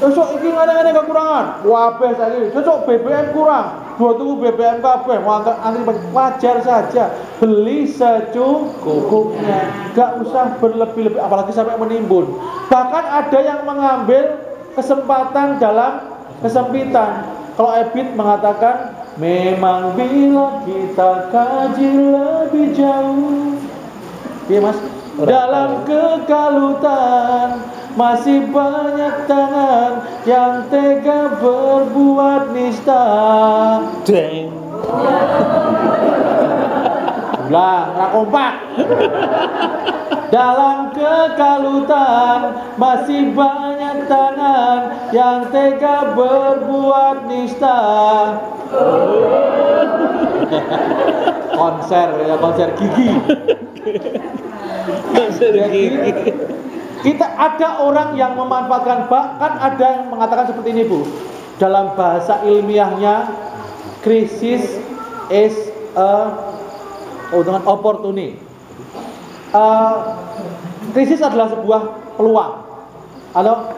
Speaker 1: Besok iki ngene-ngene kekurangan, wabeh saiki. Besok BBM kurang, dua tuku BBM kabeh, antri wajar saja. Beli secukupnya, gak usah berlebih-lebih, apalagi sampai menimbun. Bahkan ada yang mengambil kesempatan dalam kesempitan. Kalau Ebit mengatakan, memang bila kita kaji lebih jauh, iya mas, dalam kekalutan masih banyak tangan yang tega berbuat nista.
Speaker 2: Deng.
Speaker 1: Ulang, rakompak. Dalam kekalutan masih banyak tangan yang tega berbuat nista. Konser gigi.
Speaker 2: Konser gigi.
Speaker 1: Kita ada orang yang memanfaatkan, bahkan ada yang mengatakan seperti ini bu. Dalam bahasa ilmiahnya, krisis is dengan opportunity. Krisis adalah sebuah peluang. Atau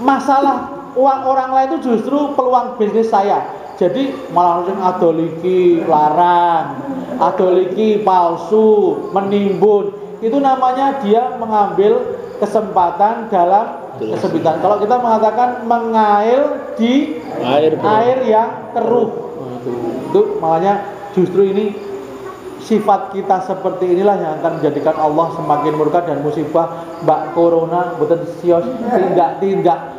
Speaker 1: masalah orang lain itu justru peluang bisnis saya. Jadi malah langsung adoliki larang, adoliki palsu, menimbun. Itu namanya dia mengambil kesempatan dalam kesempitan. Kalau kita mengatakan mengail di air yang keruh. Itu makanya justru ini sifat kita seperti inilah yang akan menjadikan Allah semakin murka dan musibah Mbak Corona betul sios tindak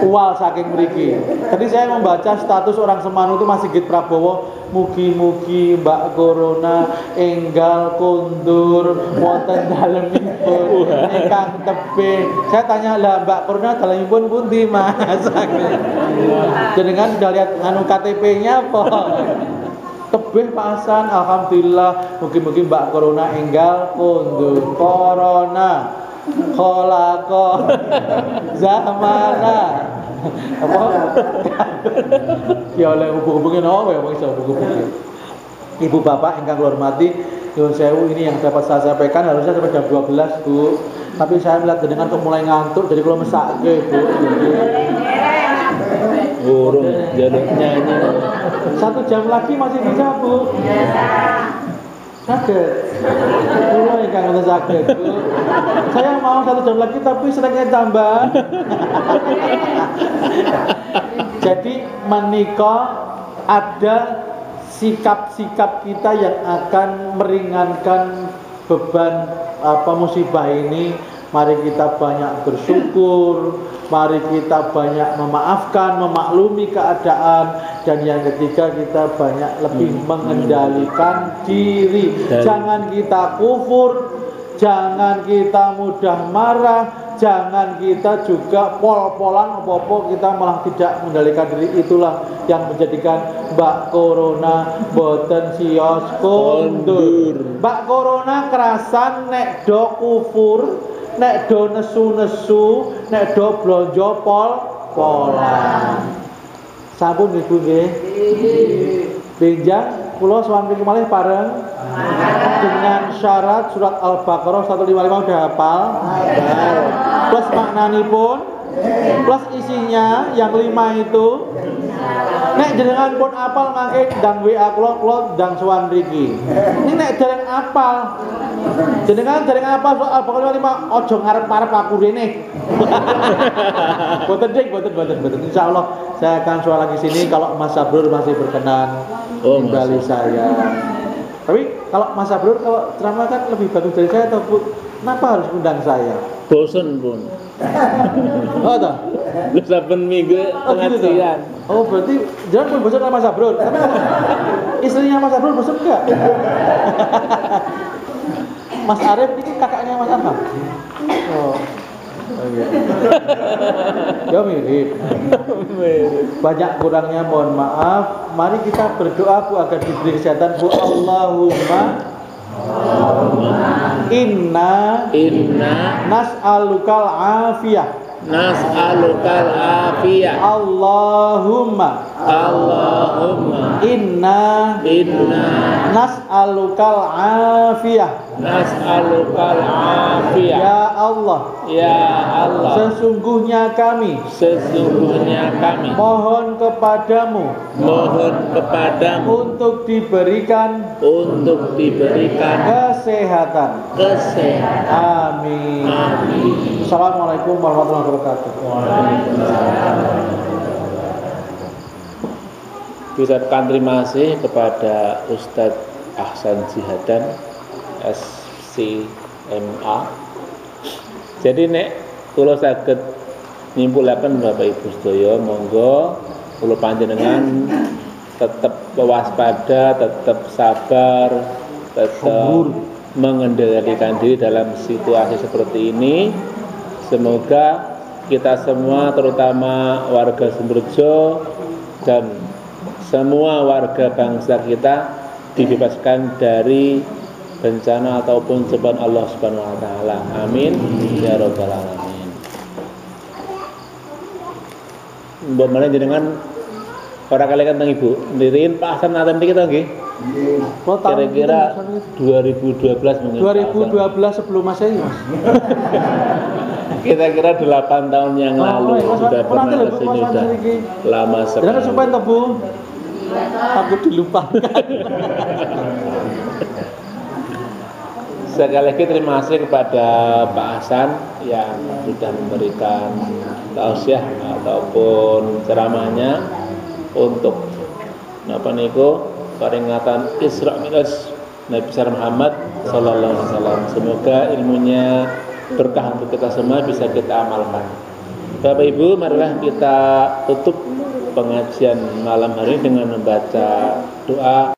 Speaker 1: ual saking mriki. Tadi saya membaca status orang Semanu itu Mas Sigit Prabowo, mugi-mugi Mbak Corona enggal kondur wonten dalemipun ingkang tebih. Saya tanya, lah Mbak Corona dalemipun pundi Mas? Jenengan sudah lihat KTP-nya apa? Tebih Pak Hasan, alhamdulillah. Mugi-mugi Mbak Corona enggal kondur. Corona khalaqa zamana apa ya oleh hubung-hubungin apa ya bisa hubung-hubungin. Ibu bapak yang kami hormati, nyuwun sewu, ini yang dapat saya sampaikan harusnya sampai jam 12 Bu, tapi saya melihat dengan kok mulai ngantuk jadi kalau mesake Bu.
Speaker 2: Burung jaluk nyanyi.
Speaker 1: 1 jam lagi masih bisa Bu. Sakit. Kula ingkang ngoten sakit. Saya mau 1 jam lagi tapi seringnya tambah. Jadi menika ada sikap-sikap kita yang akan meringankan beban musibah ini. Mari kita banyak bersyukur, mari kita banyak memaafkan, memaklumi keadaan, dan yang ketiga kita banyak lebih mengendalikan diri. Jangan kita kufur, jangan kita mudah marah, jangan kita juga pol-polan apa-apa kita malah tidak mengendalikan diri. Itulah yang menjadikan Mbak Corona boten sios kondur. Mbak Corona kerasan nek do kufur, nek do nesu-nesu, nek do blonjo pol-polan. Sampun Ibu nggih. Benjang kula sowan mriki malih bareng dengan syarat surat Al-Baqarah 155 udah hafal. Plus maknanipun, plus isinya yang 5 itu. Nek jenengan pun apal mangke ndang WA kula ndang sowan mriki. Ini nek dereng apal, jenengan dereng apal soal Al-Baqarah 5 aja ngarep-arep aku rene. Boten. Insyaallah saya akan soal lagi sini kalau Mas Sabrur masih berkenan kembali saya. Tapi kalau Mas Sabrur kalau ceramah kan lebih bagus dari saya atau Bu? Kenapa harus undang saya?
Speaker 2: Bosen pun.
Speaker 1: Oh toh?
Speaker 2: Lu saben minggu pengajian.
Speaker 1: Oh berarti jangan pun bosan sama Mas Sabrur. Tapi kalau istrinya Mas Sabrur bosan enggak? Mas Arif ini kakaknya Mas Arif. Oh iya. Ya mirip. Banyak kurangnya mohon maaf. Mari kita berdoa Bu agar diberi kesehatan Bu. Allahumma inna nas'alukal afiyah.
Speaker 2: Nas'alukal afiyah.
Speaker 1: Allahumma inna nas'alukal afiyah.
Speaker 2: Nas'alukal afiyah.
Speaker 1: Ya Allah, sesungguhnya kami mohon kepadamu untuk diberikan kesehatan. Amin. Assalamualaikum warahmatullahi wabarakatuh.
Speaker 2: Ucapkan terima kasih kepada Ustadz Ahsan Jihadan SCMA. Jadi nek kula saged nyimpulaken Bapak Ibu sedaya, monggo kula panjenengan tetap waspada, tetap sabar, tetap mengendalikan diri dalam situasi seperti ini. Semoga kita semua, terutama warga Sumberjo dan semua warga bangsa kita, dibebaskan dari bencana ataupun cobaan Allah Subhanahu wa taala. Amin ya rabbal alamin. Mbok menawa jenengan ora kalian teng Ibu, ndirin Pak Hasan naten iki to nggih? Kira-kira 2012 mungkin.
Speaker 1: 2012 sebelum Masehi, Mas.
Speaker 2: Kira-kira 8 tahun yang lalu sudah pernah kesini, sudah lama sekali.
Speaker 1: Jangan supaya tebu, takut dilupakan.
Speaker 2: Sekali lagi terima kasih kepada Pak Hasan yang sudah memberikan tausiah ataupun ceramahnya untuk peringatan Isra Mi'raj Nabi besar Muhammad sallallahu alaihi wasallam. Semoga ilmunya berkah untuk kita semua, bisa kita amalkan. Bapak Ibu, marilah kita tutup pengajian malam hari dengan membaca doa